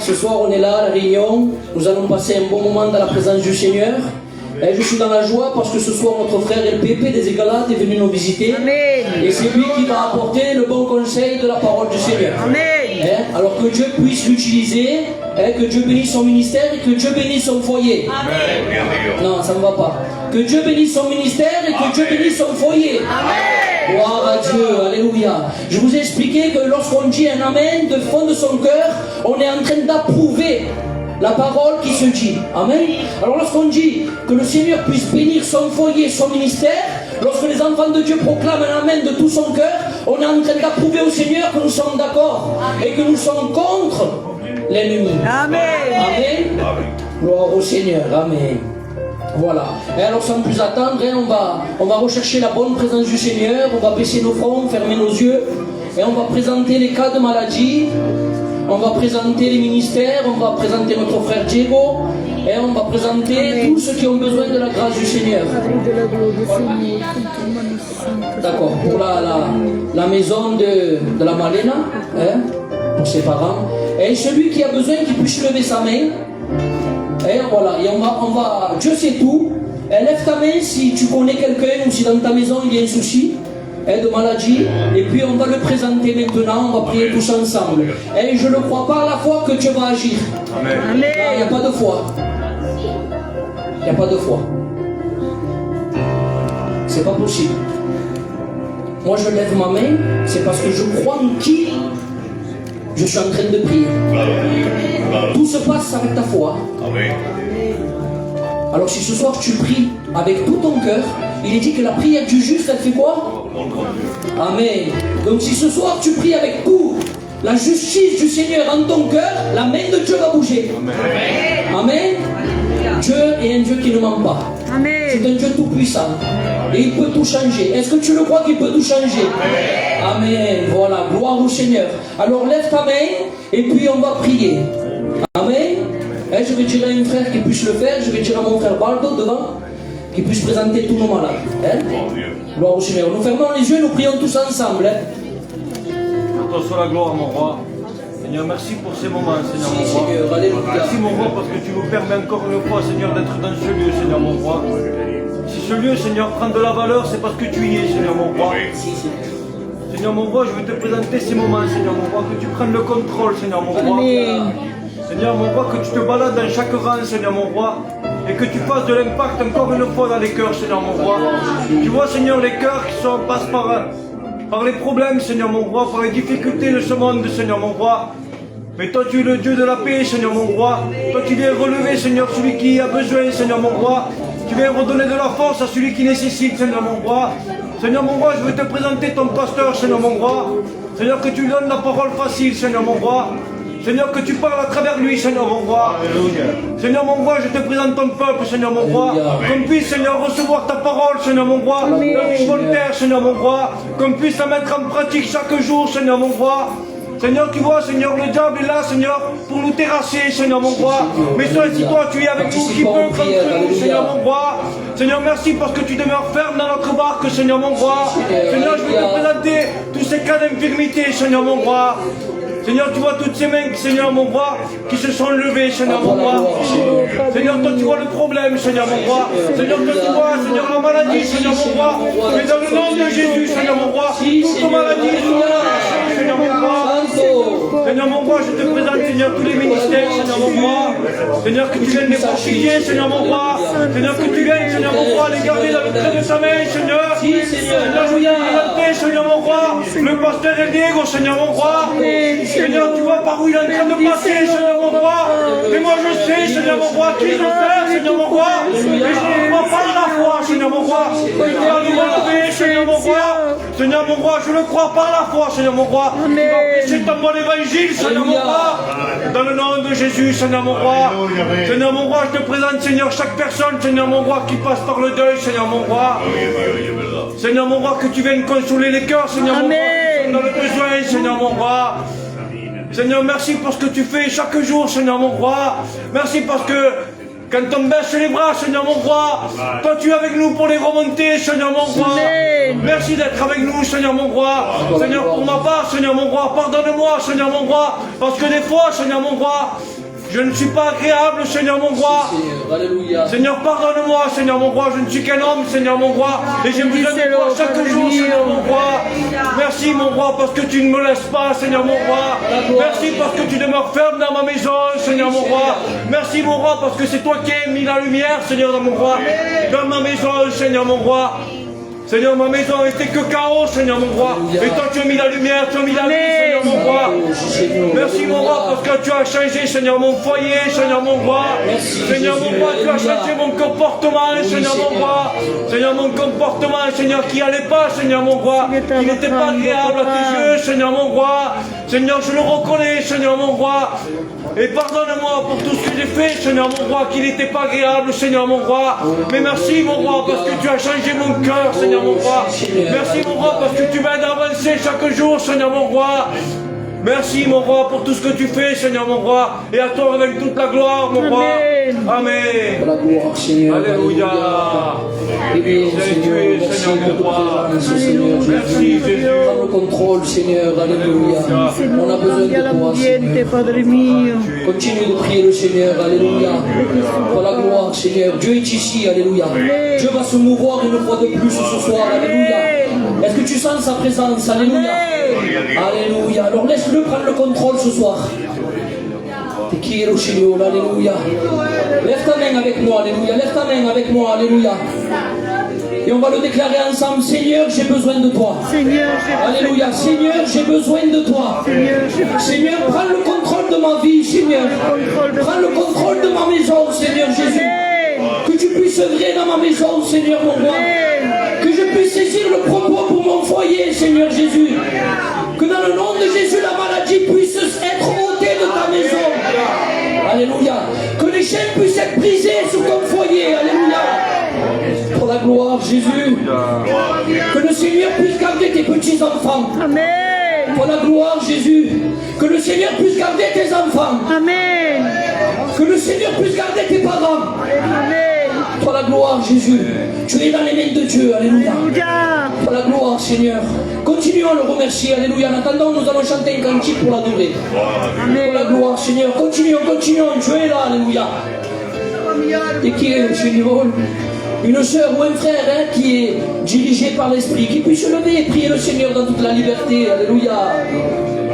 ce soir on est là, à la réunion, nous allons passer un bon moment dans la présence du Seigneur. Je suis dans la joie parce que ce soir notre frère LPP des Égalates est venu nous visiter. Amen. Et c'est lui qui va apporter le bon conseil de la parole du Seigneur. Amen. Alors que Dieu puisse l'utiliser, que Dieu bénisse son ministère et que Dieu bénisse son foyer. Amen. Non, ça ne va pas. Que Dieu bénisse son ministère et que Dieu bénisse son foyer. Amen. Gloire à Dieu, alléluia. Je vous ai expliqué que lorsqu'on dit un amen de fond de son cœur, on est en train d'approuver la parole qui se dit. Amen. Alors lorsqu'on dit que le Seigneur puisse bénir son foyer, son ministère, lorsque les enfants de Dieu proclament un amen de tout son cœur, on est en train d'approuver au Seigneur que nous sommes d'accord et que nous sommes contre l'ennemi. Amen. Amen. Gloire au Seigneur. Amen. Voilà. Et alors sans plus attendre, on va rechercher la bonne présence du Seigneur, on va baisser nos fronts, fermer nos yeux, et on va présenter les cas de maladie, on va présenter les ministères, on va présenter notre frère Diego, et on va présenter tous ceux qui ont besoin de la grâce du Seigneur. D'accord. Pour la maison de la Malena, pour ses parents, et celui qui a besoin qu'il puisse lever sa main. Et voilà, et on va, Dieu sait tout. Et lève ta main si tu connais quelqu'un ou si dans ta maison il y a un souci de maladie. Et puis on va le présenter maintenant, on va prier tous ensemble. Et je ne crois pas à la foi que Dieu va agir. Amen. Il n'y a pas de foi. Il n'y a pas de foi. C'est pas possible. Moi je lève ma main, c'est parce que je crois en qui je suis en train de prier. Tout se passe avec ta foi. Amen. Alors si ce soir tu pries avec tout ton cœur, il est dit que la prière du juste, elle fait quoi? Amen. Donc si ce soir tu pries avec tout, la justice du Seigneur en ton cœur, la main de Dieu va bouger. Amen. Amen. Dieu est un Dieu qui ne ment pas. Amen. C'est un Dieu tout puissant. Et il peut tout changer. Est-ce que tu le crois qu'il peut tout changer? Amen. Voilà, gloire au Seigneur. Alors lève ta main et puis on va prier. Amen. Je vais dire à un frère qui puisse le faire. Je vais dire à mon frère Baldo devant, qui puisse présenter tous nos malades. Gloire au Seigneur. Nous fermons les yeux et nous prions tous ensemble. À toi soit la gloire, mon roi. Seigneur, merci pour ces moments, Seigneur, mon roi. Seigneur, alléluia. Merci, mon roi, parce que tu nous permets encore une fois, Seigneur, d'être dans ce lieu, Seigneur, mon roi. Si ce lieu, Seigneur, prend de la valeur, c'est parce que tu y es, Seigneur, mon roi. Seigneur, mon roi, je veux te présenter ces moments, Seigneur, mon roi, que tu prennes le contrôle, Seigneur, mon roi. Seigneur, mon roi, que tu te balades dans chaque rang, Seigneur, mon roi, et que tu fasses de l'impact encore une fois dans les cœurs, Seigneur, mon roi. Tu vois, Seigneur, les cœurs qui passent par les problèmes, Seigneur, mon roi, par les difficultés de ce monde, Seigneur, mon roi. Mais toi, tu es le Dieu de la paix, Seigneur, mon roi. Toi, tu viens relever, Seigneur, celui qui a besoin, Seigneur, mon roi. Tu viens redonner de la force à celui qui nécessite, Seigneur, mon roi. Seigneur, mon roi, je veux te présenter ton pasteur, Seigneur, mon roi. Seigneur, que tu lui donnes la parole facile, Seigneur, mon roi. Seigneur, que tu parles à travers lui, Seigneur, mon roi. Seigneur, mon roi, je te présente ton peuple, Seigneur, mon roi. Qu'on puisse, Seigneur, recevoir ta parole, Seigneur, mon roi. Dans une bonne terre, Seigneur, mon roi. Qu'on puisse la mettre en pratique chaque jour, Seigneur, mon roi. Seigneur, tu vois, Seigneur, le diable est là, Seigneur, pour nous terrasser, Seigneur, mon roi. Mais sois si toi, tu es avec nous, qui peut contre nous, Seigneur, mon roi. Seigneur, merci parce que tu demeures ferme dans notre barque, Seigneur, mon roi. Seigneur, je vais te présenter tous ces cas d'infirmité, Seigneur, mon roi. Seigneur, tu vois toutes ces mains, Seigneur, mon roi, qui se sont levées, Seigneur, mon roi. Seigneur, toi, tu vois le problème, Seigneur, mon roi. Seigneur, toi, tu vois, Seigneur, la maladie, Seigneur, mon roi. Mais dans le nom de Jésus, Seigneur, mon roi, toute maladie, Seigneur, mon roi. Seigneur, mon roi, je te présente, Seigneur, tous les ministères, Seigneur, mon roi. Seigneur, que tu viennes les fortifier, Seigneur, mon roi. Seigneur, que tu viennes, Seigneur, mon roi, les garder dans le trait de sa main, Seigneur. Seigneur, je veux te présenter, Seigneur, mon roi, le pasteur El Diego, Seigneur, mon roi. Seigneur, tu vois par où il est en train de passer, Seigneur, mon roi. Et moi, je sais, Seigneur, mon roi, qui je fais, Seigneur, mon roi. Et je ne crois pas à la foi, Seigneur, mon roi. Tu vas nous relever, Seigneur, mon roi. Seigneur, mon roi, je ne crois pas à la foi, Seigneur, mon roi. Tu vas prêcher ton bon évangile, Seigneur, mon roi. Dans le nom de Jésus, Seigneur, mon roi. Seigneur, mon roi, je te présente, Seigneur, chaque personne, Seigneur, mon roi, qui passe par le deuil, Seigneur, mon roi. Seigneur, mon roi, que tu viennes consoler les cœurs, Seigneur, mon roi, qui sont dans le besoin, Seigneur, mon roi. Seigneur, merci pour ce que tu fais chaque jour, Seigneur, mon roi. Merci parce que Quand on baisse les bras, Seigneur mon roi, toi tu es avec nous pour les remonter, Seigneur mon roi. Merci d'être avec nous, Seigneur mon roi. Seigneur, pour ma part, Seigneur mon roi, pardonne-moi, Seigneur mon roi, parce que des fois, Seigneur mon roi, je ne suis pas agréable, Seigneur mon roi. Seigneur, pardonne-moi, Seigneur mon roi. Je ne suis qu'un homme, Seigneur mon roi. Et j'ai besoin de toi chaque jour, Seigneur mon roi. Merci, mon roi, parce que tu ne me laisses pas, Seigneur mon roi. Merci parce que tu demeures ferme dans ma maison, Seigneur mon roi. Merci, mon roi, parce que c'est toi qui as mis la lumière, Seigneur, dans mon roi. Dans ma maison, Seigneur mon roi. Seigneur, ma maison était que chaos, Seigneur mon roi. Et toi, tu as mis la lumière, tu as mis la vie, Seigneur mon roi. Merci, mon roi, parce que tu as changé, Seigneur, mon foyer, Seigneur mon roi. Seigneur mon roi, tu as changé mon comportement, Seigneur mon roi. Seigneur, mon comportement, Seigneur, qui n'allait pas, Seigneur mon roi. Qui n'était pas agréable à tes yeux, Seigneur mon roi. Seigneur, je le reconnais, Seigneur mon roi. Et pardonne-moi pour tout ce que j'ai fait, Seigneur mon roi, qui n'était pas agréable, Seigneur mon roi. Mais merci, mon roi, parce que tu as changé mon cœur, Seigneur mon roi. Merci, mon roi, parce que tu m'aides à avancer chaque jour, Seigneur mon roi. Merci, mon roi, pour tout ce que tu fais, Seigneur mon roi. Et à toi avec toute la gloire, mon roi. Amen. Pour la gloire, Seigneur. Alléluia. Et bien, Seigneur, merci pour toute présence, Seigneur. Merci, Jésus. Prends le contrôle, Seigneur. Alléluia. On a besoin de toi, Seigneur. Continue de prier le Seigneur. Alléluia. Pour la gloire, Seigneur. Dieu est ici. Alléluia. Dieu va se mouvoir une fois de plus ce soir. Alléluia. Est-ce que tu sens sa présence? Alléluia. Alléluia. Alors laisse-le prendre le contrôle ce soir. Alléluia. Lève ta main avec moi, alléluia. Lève ta main avec moi, alléluia. Et on va le déclarer ensemble. Seigneur, j'ai besoin de toi. Alléluia. Seigneur, j'ai besoin de toi. Seigneur, prends le contrôle de ma vie, Seigneur. Prends le contrôle de ma maison, Seigneur Jésus. Que tu puisses œuvrer dans ma maison, Seigneur mon roi. Que je puisse saisir le propos pour mon foyer, Seigneur Jésus. Que dans le nom de Jésus, la maladie puisse être ôtée de ta maison. Alléluia. Que les chaînes puissent être brisées sur ton foyer. Alléluia. Pour la gloire, Jésus. Que le Seigneur puisse garder tes petits-enfants. Amen. Pour la gloire, Jésus. Que le Seigneur puisse garder tes enfants. Amen. Que le Seigneur puisse garder tes parents. Amen. Pour la gloire, Jésus. Tu es dans les mains de Dieu. Alléluia. Pour la gloire, Seigneur. Continuons à le remercier. Alléluia. En attendant, nous allons chanter un cantique pour l'adorer. Pour la gloire, Seigneur. Continuons. Dieu est là. Alléluia. Et qui est, Seigneur, une sœur ou un frère qui est dirigé par l'Esprit, qui puisse se lever et prier le Seigneur dans toute la liberté. Alléluia.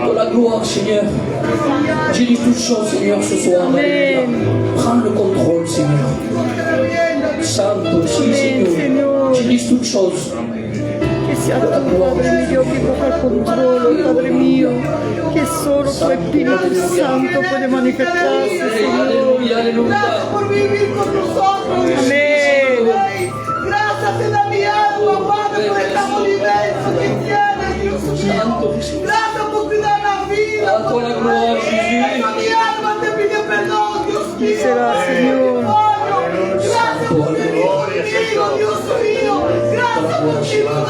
Pour la gloire, Seigneur. Dirige toutes choses, Seigneur, ce soir. Alléluia. Prends le contrôle, Seigneur. Santo, sì, Signore. Dirige toutes choses. Che sia tu, Padre mio, che tocca il controllo, Padre mio, che solo tu Spirito Santo puoi manifestarsi, Signore. Alléluia, alléluia. Amen. Gracias te da mi alma, Padre, por esta movimiento que tienes, Dios mío. Gracias por cuidar la vida. A toi la gloire, Jésus. Mi alma te pide perdón, Dios mío. Será, Señor. Gracias por venir conmigo, Dios mío. Gracias por quitar,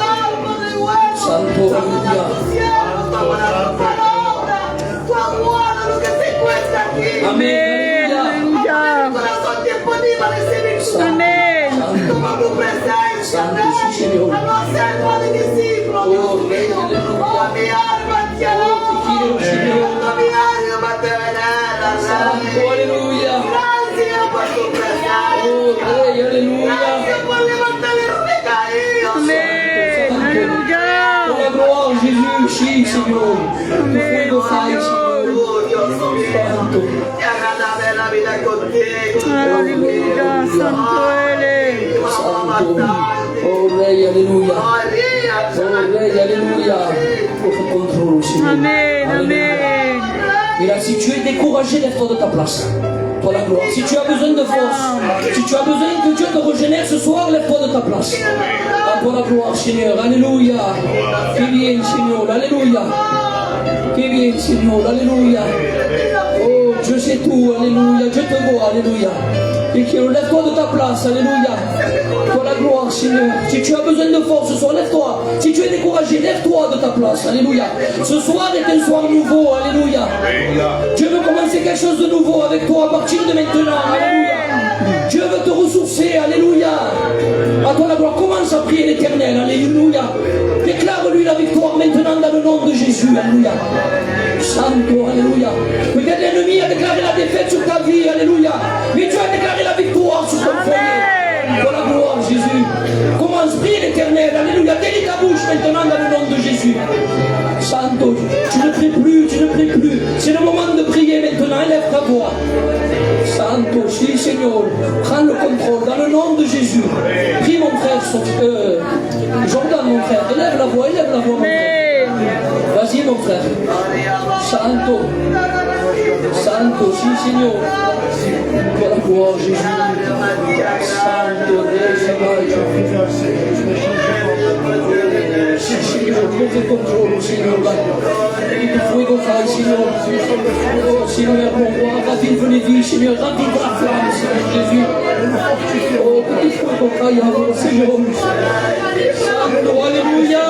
Padre bueno. Santo, Estamos a tu cielo, estamos a tu palabra. Tu amor, lo que se encuentra aquí. Amén. Aleluya. Mi corazón disponible a recibir tu Amén. toma tu presencia, Rey, a no ser Padre discípulo, Dios mío. Oh, mi alma te alaba, mi alma te venera, Santo, Rey. alléluia. Gracias por tu Oh, presencia. Rey, alléluia. Gracias por levantar el recaído. Amen. Pour Alléluia. la gloire, Jésus, sí, Seigneur. Tu fais de faille, Seigneur. Oh, Dios mío. Santo. Te agradable la vida contigo. Aleluya. Santo eres. Santo. Oh, Rey, alléluia. Oh, Rey, alléluia. Pour le contrôle, Seigneur. Amen. Amen. Et là, si tu es découragé, lève-toi de ta place. Pour la gloire. Si tu as besoin de force, si tu as besoin que Dieu te régénère ce soir, lève-toi de ta place. Ah, pour la gloire, Seigneur. Alléluia. Que bien, Seigneur. Alléluia. Que bien, Seigneur. Alléluia. Oh, Dieu sait tout. Alléluia. Dieu te voit. Alléluia. Et que lève-toi de ta place. Alléluia. Pour la gloire, Seigneur. Si tu as besoin de force ce soir, lève-toi. Si tu es découragé, lève-toi de ta place. Alléluia. Ce soir est un soir nouveau. Alléluia. Dieu veut commencer quelque chose de nouveau avec toi à partir de maintenant. Alléluia. veut te ressourcer. Alléluia. À toi la gloire. Commence à prier l'Éternel. Alléluia. Déclare-lui la victoire maintenant dans le nom de Jésus. Alléluia. Santo, alléluia. Peut-être l'ennemi a déclaré la défaite sur ta vie. Alléluia. Mais tu as déclaré la victoire sur ton foyer. Pour la gloire, Jésus. Commence, prie l'Éternel. Alléluia. Délie ta bouche maintenant dans le nom de Jésus. Santo, tu ne pries plus, tu ne pries plus. C'est le moment de prier maintenant. Élève ta voix. Santo, si Seigneur, prends le contrôle dans le nom de Jésus. Prie mon frère, Jordan mon frère. Élève la voix, mon frère. Vas-y mon frère. Santo, Santo, si Seigneur. Pour la gloire, Jésus. Santo, Seigneur, prends le contrôle, Seigneur. Il te faut Seigneur. Oh, Seigneur, mon roi, ravive les vies, Seigneur. Ravive la flamme, Seigneur Jésus. Oh, que tu sois ton Seigneur. Santo, alléluia.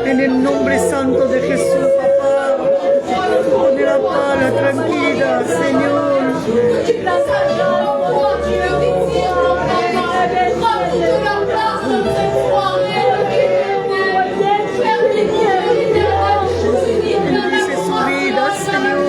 En el nombre santo de Jesús, papá, pone la paz, la tranquilidad, Señor. Bendice su vida, Señor.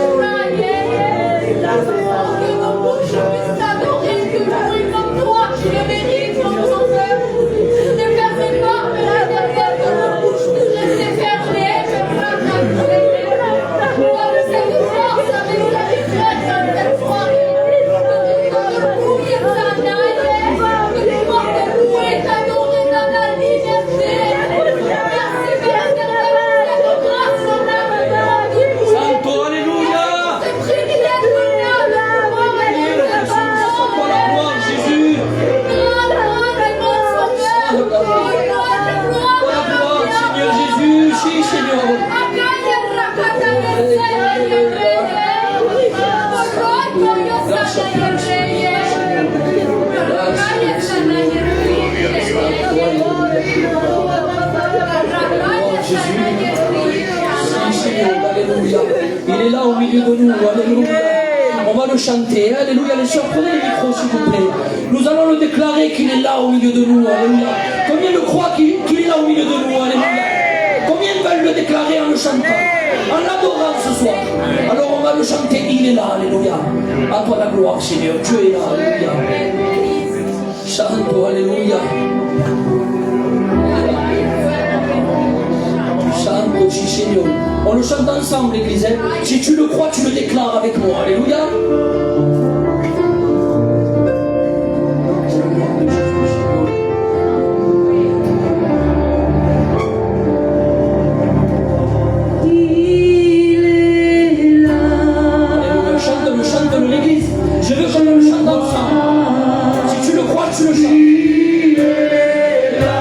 Il est là au milieu de nous, alléluia. On va le chanter, alléluia. Les sœurs, prenez les micros s'il vous plaît. Nous allons le déclarer qu'il est là au milieu de nous, alléluia. Combien le croient qu'il est là au milieu de nous, alléluia. Combien veulent le déclarer en le chantant, en l'adorant ce soir. Alors on va le chanter, il est là, alléluia. À toi la gloire, Seigneur, tu es là, alléluia. Santo, alléluia. Santo, si Seigneur. On le chante ensemble, l'église. Hein? Si tu le crois, tu le déclares avec moi. Alléluia. Alléluia. Chante-le, l'église. Je veux qu'on le chante ensemble. Si tu le crois, tu le chantes. Là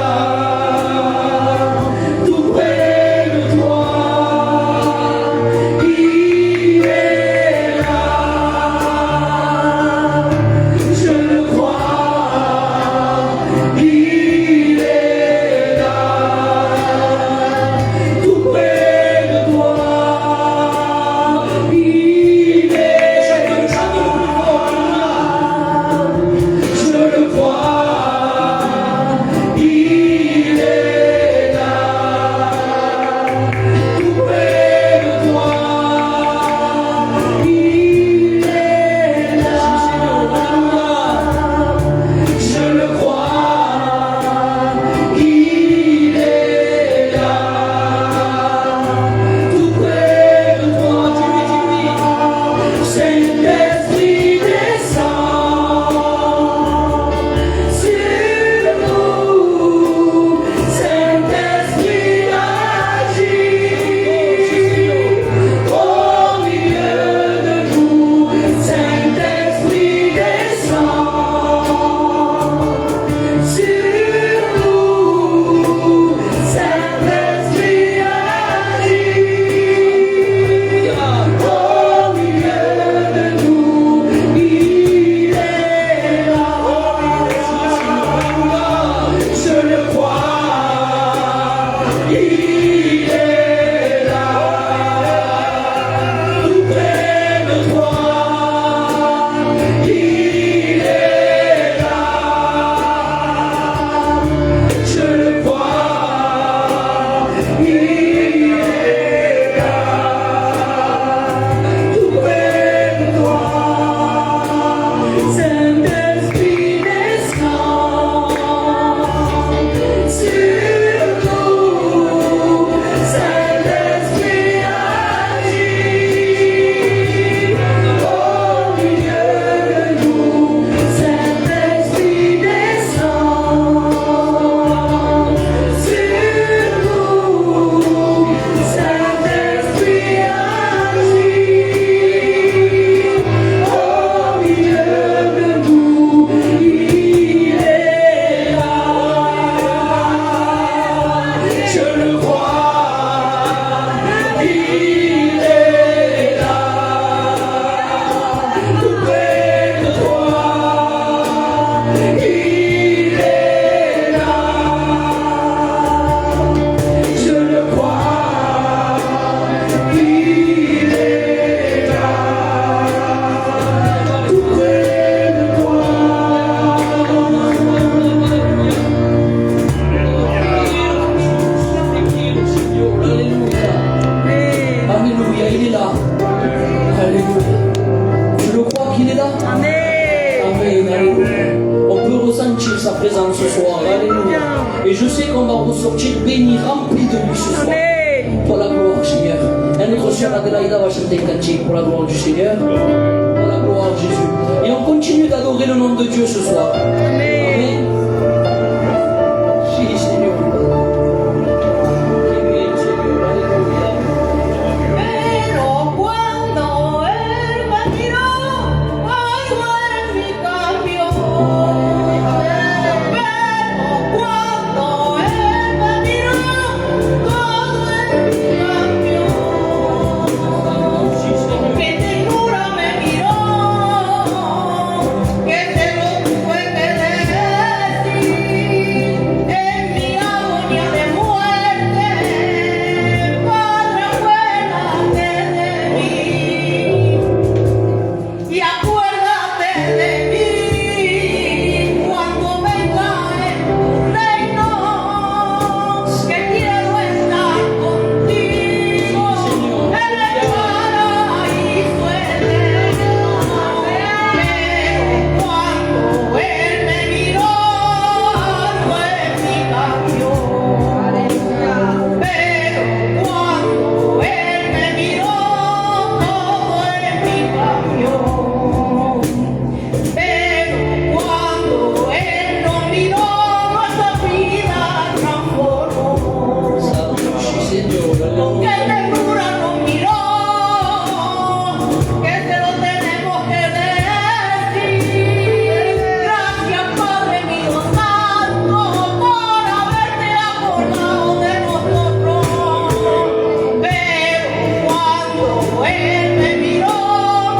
On peut ressentir sa présence ce soir. Alléluia. Et je sais qu'on va ressortir béni, rempli de lui ce soir. Pour la gloire du Seigneur. Et notre sœur Adelaïda va chanter un cantique pour la gloire du Seigneur. Pour la gloire de Jésus. Et on continue d'adorer le nom de Dieu ce soir. Amen. Oui, Seigneur. Pero cuando Él me miró, algo en mí cambió. Pero cuando Él me miró, todo en mí cambió. Mi ternura me miró, que se lo tuve que decir. En mi agonía de muerte, Padre, acuérdate de mí. Y acuérdate de mí cuando venga en tu reino, que quiero estar contigo en el paraíso eterno. Pero cuando Él me miró, algo en mí cambió. Pero cuando Él me miró, todo en mí cambió. Pero cuando Él nos miró, nuestra vida transformó. Con qué ternura nos miró, que se lo tenemos que decir. Gracias, Padre mío santo, por haberte acordado de nosotros. Pero cuando Él me miró,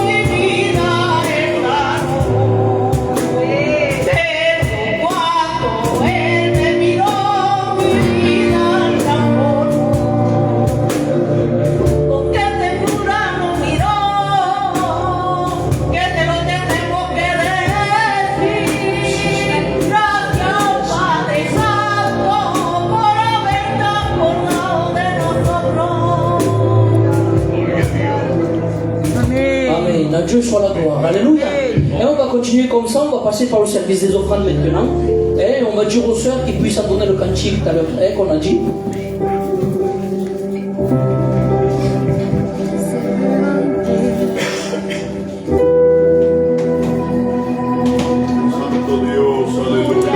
mi vida ensanó. Pero cuando Él me miró, mi vida transformó. Con qué ternura nos miró, que te lo tenemos que decir. Gracias, Padre Santo, por haberte acordado de nosotros. Amen. À Dieu soit la gloire. Alléluia. Et on va continuer comme ça. On va passer par le service des offrandes maintenant. Et on va dire aux sœurs qu'ils puissent donner le cantique tout à l'heure qu'on a dit. Santo Dios, aleluya.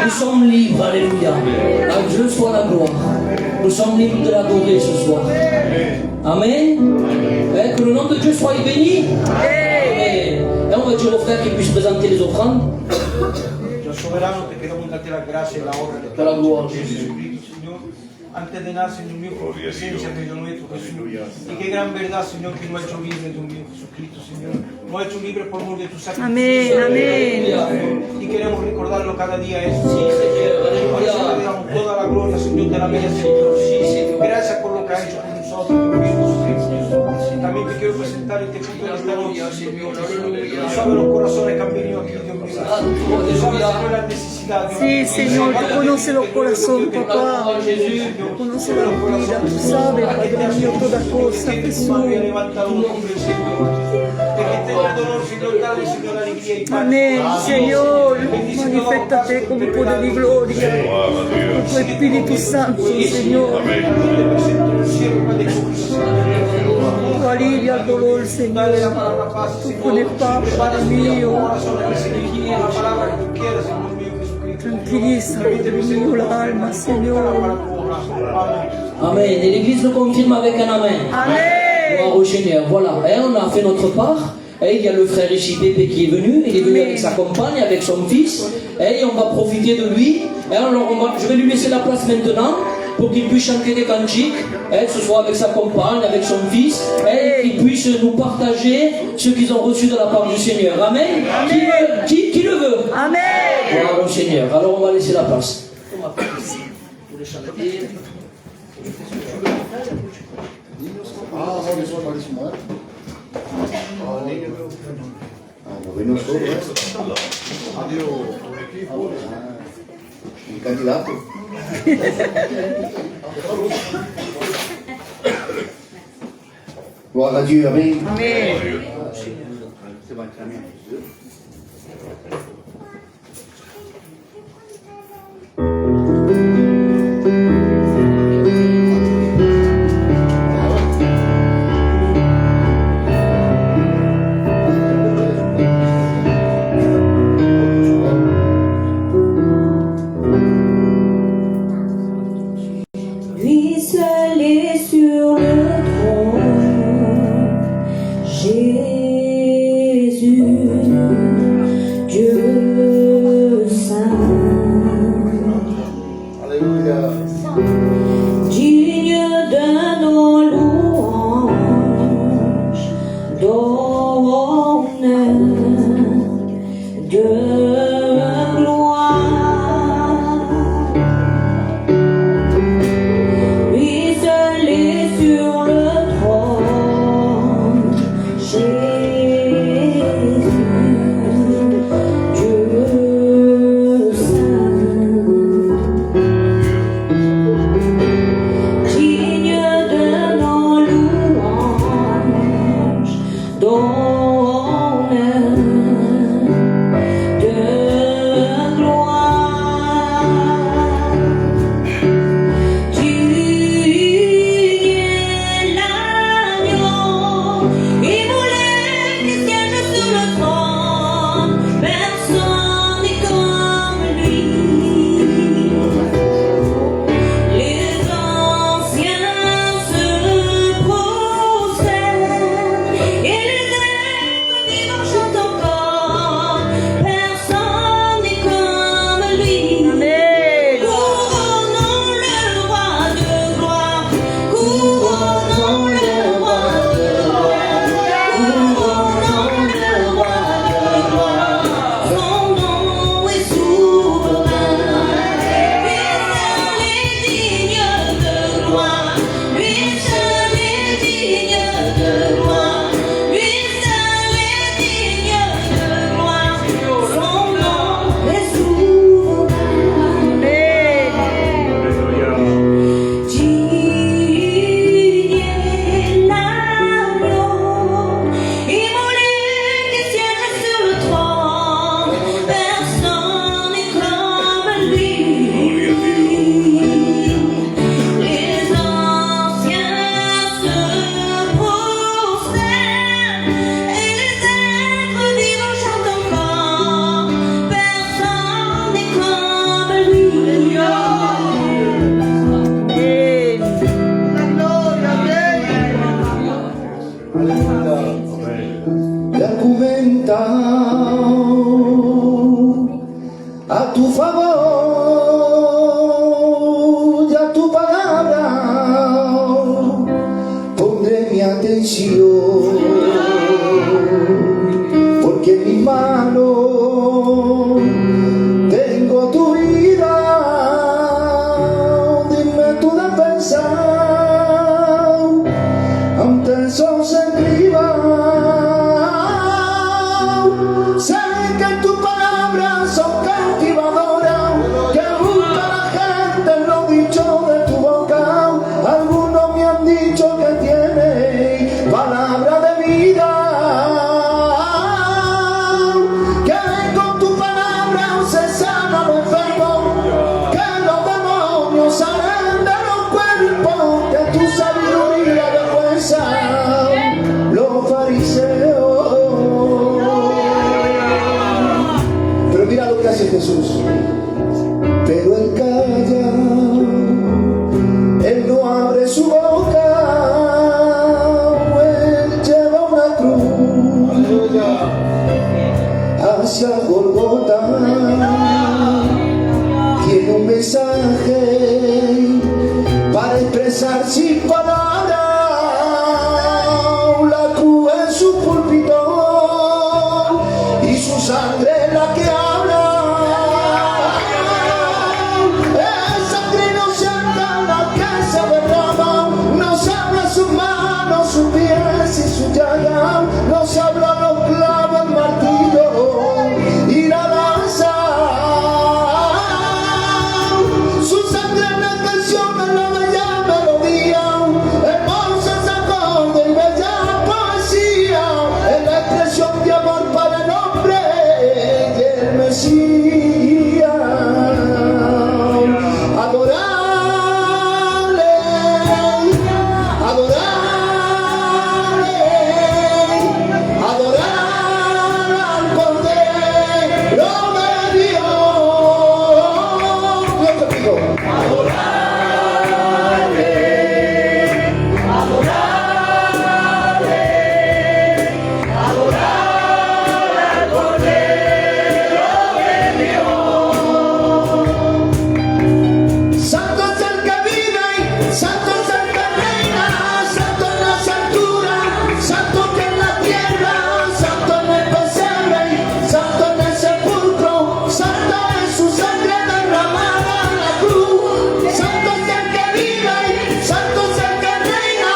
Nous sommes libres, alléluia. À Dieu soit la gloire. Nous sommes libres de l'adorer ce soir. Amen. Que le nom de Dieu soit béni. Amen. Et on va dire aux frères qu'ils puissent présenter les offrandes. Dios soberano, te queremos darte la gracia y la honra Que la gloire de de Jésus. Jesucristo, Señor. Antes de nada, Señor mío, por tu presencia en medio nuestro, Jesús. Y qué gran verdad, Señor, que nos ha hecho libre, Dios mío, Jesucristo, Señor. Nos ha hecho libre por amor de tu sacrificio. Amén, amén. Y queremos recordarlo cada día, eso. Sí, Seigneur. Por eso le Alléluia. damos toda la gloria, Señor, te la mereces, Señor. Sí, Señor. Gracias por lo que has hecho con nosotros, Dios mío, Jesucristo. También te quiero presentar este culto en esta noche, Señor. Tú sabes los corazones que han venido aquí, Dios mío. Tú sabes, Señor, las necesidades, Dios Sí, mío. Señor, tú conoces los corazones, papá. Tú conoces la vida, tú sabes, Padre mío, toda cosa, Jesús. Amén, Señor, manifiéstate con poder y gloria. Con tu Espíritu Santo, Señor. Tú alivia el dolor, Señor. Tú pones paz, Padre mío. Tranquiliza, Padre mío, la alma, Señor. Amen. Et l'église le confirme avec un amen. Amen. Gloire au Seigneur. Voilà. Et on a fait notre part. Et il y a le frère ici, Pépé, qui est venu. Il est venu avec sa compagne, avec son fils. Et on va profiter de lui. Et alors, je vais lui laisser la place maintenant pour qu'il puisse chanter des cantiques. Et que ce soit avec sa compagne, avec son fils. Et qu'il puisse nous partager ce qu'ils ont reçu de la part du Seigneur. Amen. Qui le veut? Amen. Gloire au Seigneur. Alors, on va laisser la place. Vous voulez chanter? Ah, no, eso es malísimo, ¿eh? Bueno, solo, ¿eh? Un candidato. Gloire à Dieu, Amen. Amen. C'est bon, très bien. Lui seul est sur le trône. Jésus. pero él calla, él no abre su boca, él lleva una cruz hacia Golgota, tiene un mensaje para expresar sin palabras, la cruz en su púlpito y su sangre es la que habla. Esa sangre no se la que se derrama, nos habla sus manos, sus pies y su llaga, nos habla los clavos, el martillo y la lanza. Su sangre en la canción, en la bella melodía, hermosos acordes y bella poesía, en la expresión de amor para el hombre y el Mesías. Adorarle, adorarle, adorar al Cordero de Dios. Dios te pido. Santo es el que vive, santo es el que reina, santo en las alturas, santo que en la tierra, santo en el pesebre, santo en el sepulcro, santo es su sangre derramada en la cruz. Santo es el que vive, santo es el que reina,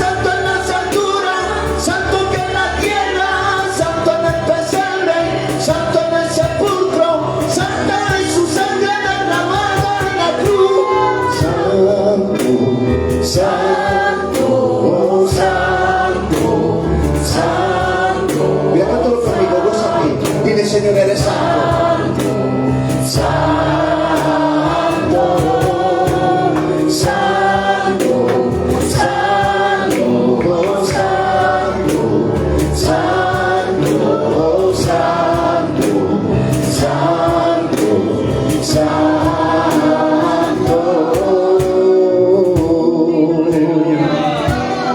santo en las alturas, santo que en la tierra, santo en el pesebre, santo en el sepulcro, santo es su sangre derramada en la cruz. Santo, oh santo, santo. Mira tanto los amigos, gózate. Dile, Señor, eres santo. Santo, santo, santo, oh santo, santo, oh santo, santo, santo.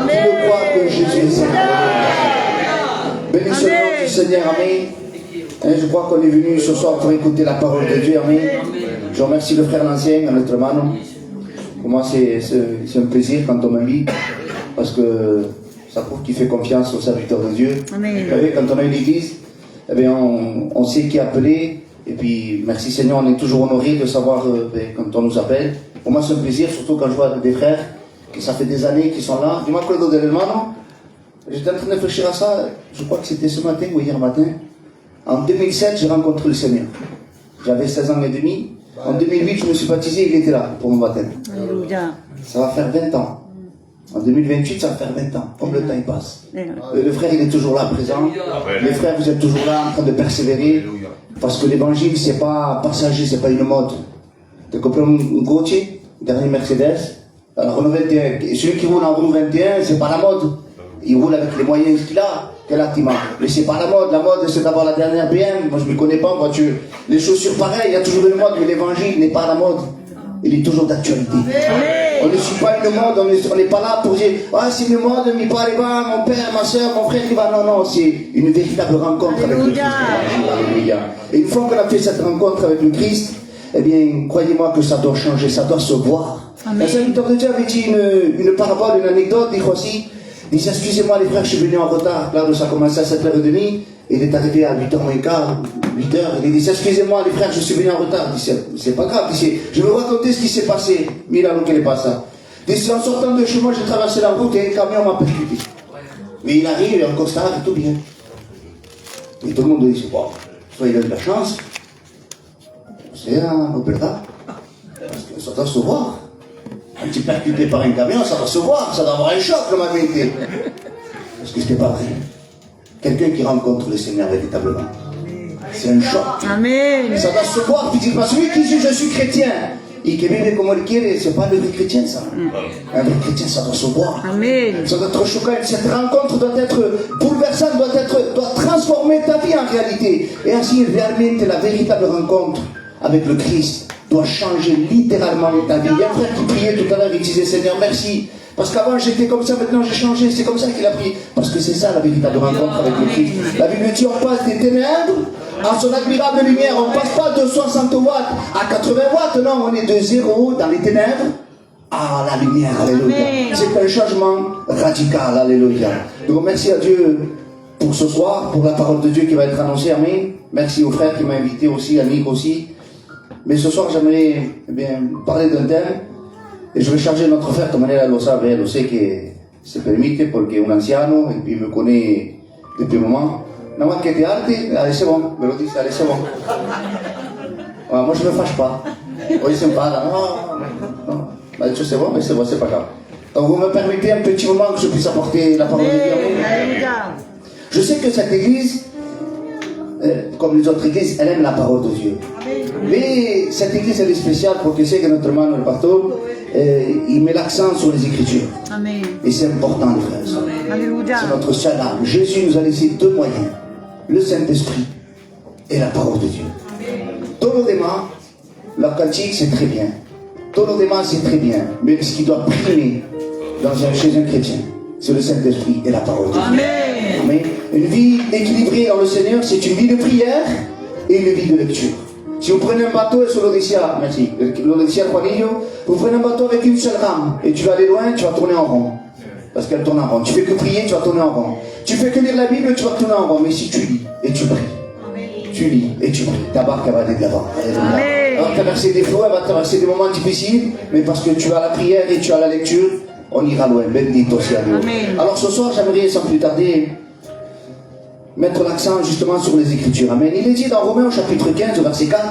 Qui le croit que Jésus est Seigneur. Bénisse le nom du Seigneur, amen. Je crois qu'on est venu ce soir pour écouter la parole de Dieu, amen. Je remercie le frère l'ancien, notre hermano. Pour moi, c'est un plaisir quand on m'invite, parce que ça prouve qu'il fait confiance aux serviteurs de Dieu. Amen. Vous savez, quand on a une église, eh bien, on sait qui est appelé, et puis merci Seigneur, on est toujours honoré de savoir quand on nous appelle. Pour moi, c'est un plaisir, surtout quand je vois des frères qui ça fait des années qu'ils sont là. Dis-moi, Claude Delmano, j'étais en train de réfléchir à ça, je crois que c'était ce matin ou hier matin. En 2007, j'ai rencontré le Seigneur. J'avais 16 ans et demi. En 2008, je me suis baptisé, il était là pour mon baptême. Alléluia. Ça va faire 20 ans. En 2028, ça va faire 20 ans. Comme le temps il passe. Le frère, il est toujours là, présent. Les frères, vous êtes toujours là, en train de persévérer. Parce que l'évangile, c'est pas passager, c'est pas une mode. Tu comprends un Gauthier, dernier Mercedes, alors Renault 21. Et celui qui roule en Renault 21, c'est pas la mode. Il roule avec les moyens qu'il a. Quel attiment. Mais c'est pas la mode c'est d'avoir la dernière BM. Moi je ne me connais pas en voiture. Les chaussures pareilles, il y a toujours une mode, mais l'évangile n'est pas à la mode. Il est toujours d'actualité. On ne suit pas une mode, on n'est pas là pour dire ah c'est une mode, mais pas les bas, mon père, ma soeur, mon frère qui va. Non, c'est une véritable rencontre avec le Christ. Alléluia. Et une fois qu'on a fait cette rencontre avec le Christ, eh bien, croyez-moi que ça doit changer, ça doit se voir. Un serviteur de Dieu avait dit une parabole, une anecdote, il aussi. Il dit, excusez-moi les frères, je suis venu en retard. Là, ça a commencé à 7h30. Il est arrivé à 8h moins quart, 8h. Il dit, excusez-moi les frères, je suis venu en retard. Il dit, c'est pas grave. Il dit, je vais vous raconter ce qui s'est passé. Milano, quel est pas ça. Il dit, en sortant de chez moi, j'ai traversé la route et un camion m'a percuté. Mais il arrive, il est en costard et tout bien. Et tout le monde dit, bon, soit il a eu de la chance. C'est un opéra. Parce que ça doit se voir. Un petit percuté par un camion, ça va se voir, ça doit avoir un choc, le vérité. Parce que c'était pas vrai. Quelqu'un qui rencontre le Seigneur véritablement, c'est un choc. Amen. Ça doit se voir physiquement. Celui qui dit je suis chrétien, et qui vive comme il quiere, c'est pas le vrai chrétien ça. Un vrai chrétien, ça doit se voir. Amen. Ça doit être choquant. Cette rencontre doit être bouleversante, doit transformer ta vie en réalité. Et ainsi, réellement, la véritable rencontre avec le Christ doit changer littéralement ta vie. Il y a un frère qui priait tout à l'heure, il disait Seigneur, merci. Parce qu'avant j'étais comme ça, maintenant j'ai changé. C'est comme ça qu'il a prié. Parce que c'est ça la véritable rencontre avec le Christ. La Bible dit on passe des ténèbres à son admirable lumière. On ne passe pas de 60 watts à 80 watts. Non, on est de 0 dans les ténèbres à la lumière. Alléluia. C'est un changement radical. Alléluia. Donc merci à Dieu pour ce soir, pour la parole de Dieu qui va être annoncée. Amen. Merci au frère qui m'a invité aussi, à Nick aussi. Mais ce soir j'aimerais parler d'un thème. Et je vais charger notre frère, comme Manela lo sabe, lo sé que se permite porque un anciano et puis il me connaît depuis un moment. Non, moi qui était arte, allez c'est bon, me le dis, allez c'est bon. Ouais, moi je me fâche pas. Oui c'est pas là, non. Bah, c'est bon, mais c'est bon, c'est pas grave. Donc vous me permettez un petit moment que je puisse apporter la parole de Dieu. Je sais que cette église, comme les autres églises, elle aime la parole de Dieu. Mais cette église elle est spéciale parce que c'est que notre hermano, le pasteur, il met l'accent sur les Écritures. Amen. Et c'est important, les frères et sœurs. Alléluia. C'est notre seule âme. Jésus nous a laissé deux moyens, le Saint-Esprit et la parole de Dieu. Tout le démon, la cantique, c'est très bien. Tout le démon, c'est très bien. Mais ce qui doit primer chez un chrétien, c'est le Saint-Esprit et la parole de Dieu. Amen. Amen. Une vie équilibrée dans le Seigneur, c'est une vie de prière et une vie de lecture. Si vous prenez un bateau sur l'Odyssia, merci, l'Odyssia Juanillo, vous prenez un bateau avec une seule rame et tu vas aller loin, tu vas tourner en rond. Parce qu'elle tourne en rond. Tu fais que prier, tu vas tourner en rond. Tu fais que lire la Bible, tu vas tourner en rond. Mais si tu lis et tu pries, tu lis et tu pries, ta barque va aller de l'avant. Elle va traverser des flots, elle va traverser des moments difficiles, mais parce que tu as la prière et tu as la lecture, on ira loin. Bendito sea Dios. Alors ce soir, j'aimerais sans plus tarder mettre l'accent justement sur les Écritures. Amen. Il est dit dans Romains au chapitre 15, verset 4,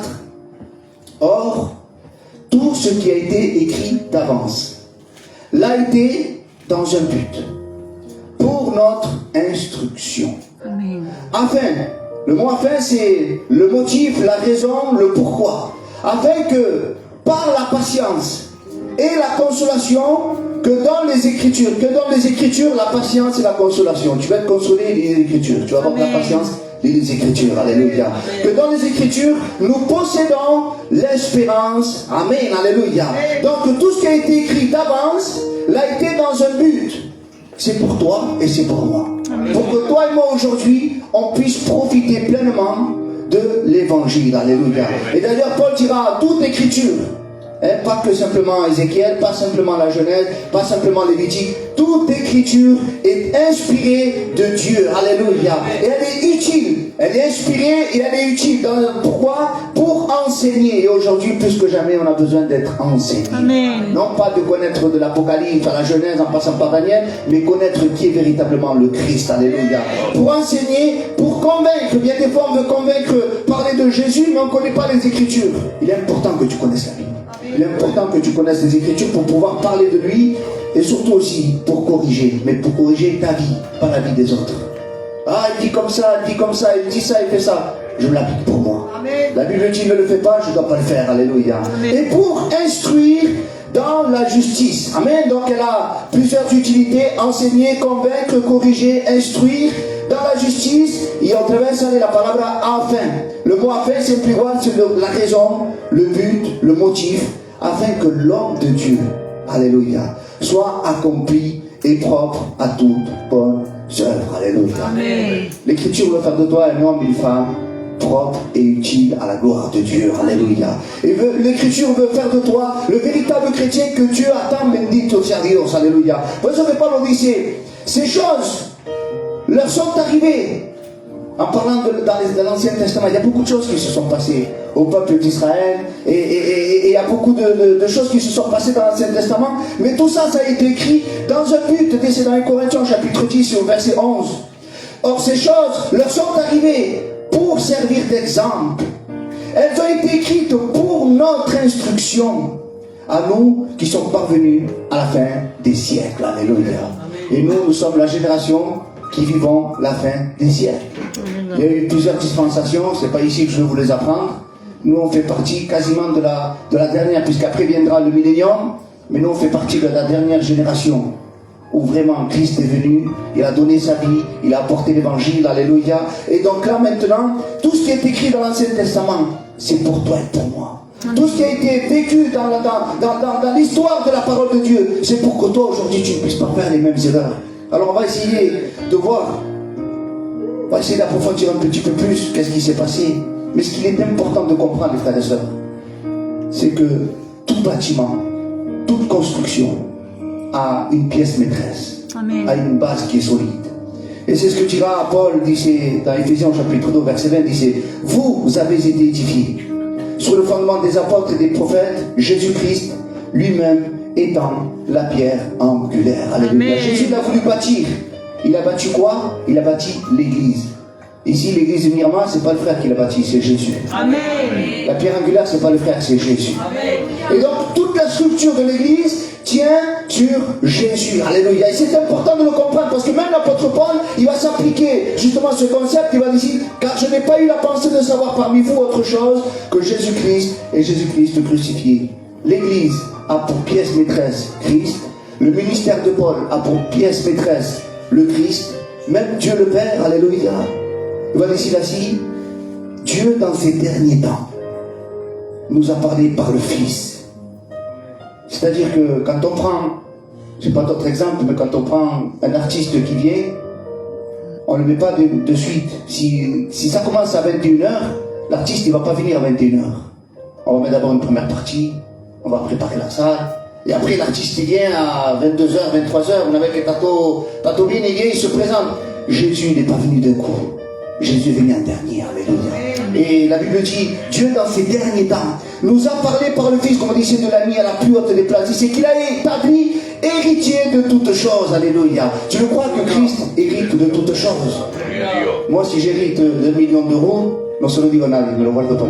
« Or, tout ce qui a été écrit d'avance l'a été dans un but, pour notre instruction. » Amen. Afin, le mot afin c'est le motif, la raison, le pourquoi. Afin que, par la patience et la consolation, que dans les Écritures, la patience et la consolation. Tu vas être consolé, lis les Écritures. Tu vas avoir de la patience, lis les Écritures. Alléluia. Que dans les Écritures, nous possédons l'espérance. Amen. Alléluia. Donc tout ce qui a été écrit d'avance, l'a été dans un but. C'est pour toi et c'est pour moi. Amen. Pour que toi et moi aujourd'hui, on puisse profiter pleinement de l'évangile. Alléluia. Et d'ailleurs, Paul dira toute Écriture. Pas que simplement Ézéchiel, pas simplement la Genèse, pas simplement Lévitique. Toute écriture est inspirée de Dieu. Alléluia. Et elle est utile. Elle est inspirée et elle est utile. Pourquoi? Pour enseigner. Et aujourd'hui, plus que jamais, on a besoin d'être enseigné. Amen. Non pas de connaître de l'Apocalypse à la Genèse en passant par Daniel, mais connaître qui est véritablement le Christ. Alléluia. Pour enseigner, pour convaincre. Bien des fois, on veut convaincre, parler de Jésus, mais on ne connaît pas les Écritures. Il est important que tu connaisses la Bible. Il est important que tu connaisses les Écritures pour pouvoir parler de lui et surtout aussi pour corriger, mais pour corriger ta vie, pas la vie des autres. Ah, il dit comme ça, il dit comme ça, il dit ça, il fait ça. Je me l'applique pour moi. Amen. La Bible dit ne le fais pas, je ne dois pas le faire. Alléluia. Amen. Et pour instruire dans la justice. Amen. Donc elle a plusieurs utilités, enseigner, convaincre, corriger, instruire. Dans la justice, y otra vez sale la palabra afin. Le mot afin, c'est plus igual, c'est la raison, le but, le motif, afin que l'homme de Dieu, alléluia, soit accompli et propre à toute bonne œuvre. Alléluia. Amen. L'Écriture veut faire de toi un homme, une femme, propre et utile à la gloire de Dieu. Alléluia. Et l'Écriture veut faire de toi le véritable chrétien que Dieu attend. Bendito sea Dios. Alléluia. Vous savez pas l'Odyssée. Ces choses leur sont arrivées. En parlant dans l'Ancien Testament, il y a beaucoup de choses qui se sont passées au peuple d'Israël. Et il y a beaucoup de choses qui se sont passées dans l'Ancien Testament. Mais tout ça, ça a été écrit dans un but. C'est dans 1 Corinthiens chapitre 10 au verset 11. Or ces choses leur sont arrivées pour servir d'exemple. Elles ont été écrites pour notre instruction, à nous qui sommes parvenus à la fin des siècles. Alléluia. Et nous sommes la génération qui vivons la fin des siècles. Il y a eu plusieurs dispensations, ce n'est pas ici que je vais vous les apprendre. Nous on fait partie quasiment de la dernière, puisqu'après viendra le millénium, mais nous on fait partie de la dernière génération où vraiment Christ est venu, il a donné sa vie, il a apporté l'évangile, alléluia. Et donc là maintenant, tout ce qui est écrit dans l'Ancien Testament, c'est pour toi et pour moi. Tout ce qui a été vécu dans l'histoire de la parole de Dieu, c'est pour que toi aujourd'hui tu ne puisses pas faire les mêmes erreurs. Alors on va essayer de voir, on va essayer d'approfondir un petit peu plus qu'est-ce qui s'est passé. Mais ce qu'il est important de comprendre, les frères et sœurs, c'est que tout bâtiment, toute construction a une pièce maîtresse, Amen. a une base qui est solide. Et c'est ce que dira Paul, dit dans Éphésiens chapitre 2, verset 20, dit vous avez été édifiés sur le fondement des apôtres et des prophètes, Jésus-Christ lui-même étant la pierre angulaire. Alléluia. Amen. Jésus l'a voulu bâtir. Il a bâti quoi? Il a bâti l'église. Ici, l'église de Myanmar, c'est pas le frère qui l'a bâti, c'est Jésus. Amen. La pierre angulaire, c'est pas le frère, c'est Jésus. Et donc, toute la structure de l'église tient sur Jésus. Alléluia. Et c'est important de le comprendre parce que même l'apôtre Paul, il va s'appliquer justement ce concept. Il va dire, car je n'ai pas eu la pensée de savoir parmi vous autre chose que Jésus-Christ et Jésus-Christ crucifié. L'église a pour pièce maîtresse Christ. Le ministère de Paul a pour pièce maîtresse le Christ. Même Dieu le Père, alléluia. Il va dire ainsi, Dieu dans ces derniers temps nous a parlé par le Fils. C'est-à-dire que quand on prend, je n'ai pas d'autres exemples, mais quand on prend un artiste qui vient, on ne le met pas de suite. Si ça commence à 21h, l'artiste ne va pas venir à 21h. On va mettre d'abord une première partie, on va préparer la salle, et après l'artiste il vient à 22h, 23h, on avait que Tato Bin, il se présente. Jésus n'est pas venu d'un coup. Jésus est venu en dernier, alléluia. Et la Bible dit, Dieu dans ces derniers temps nous a parlé par le Fils, comme on dit, c'est de l'a mis à la plus haute des places. C'est qu'il a établi héritier de toutes choses, alléluia. Tu le crois que Christ hérite de toutes choses? Moi, si j'hérite d'1 million d'euros, non seulement dico nada, me lo guardo pas.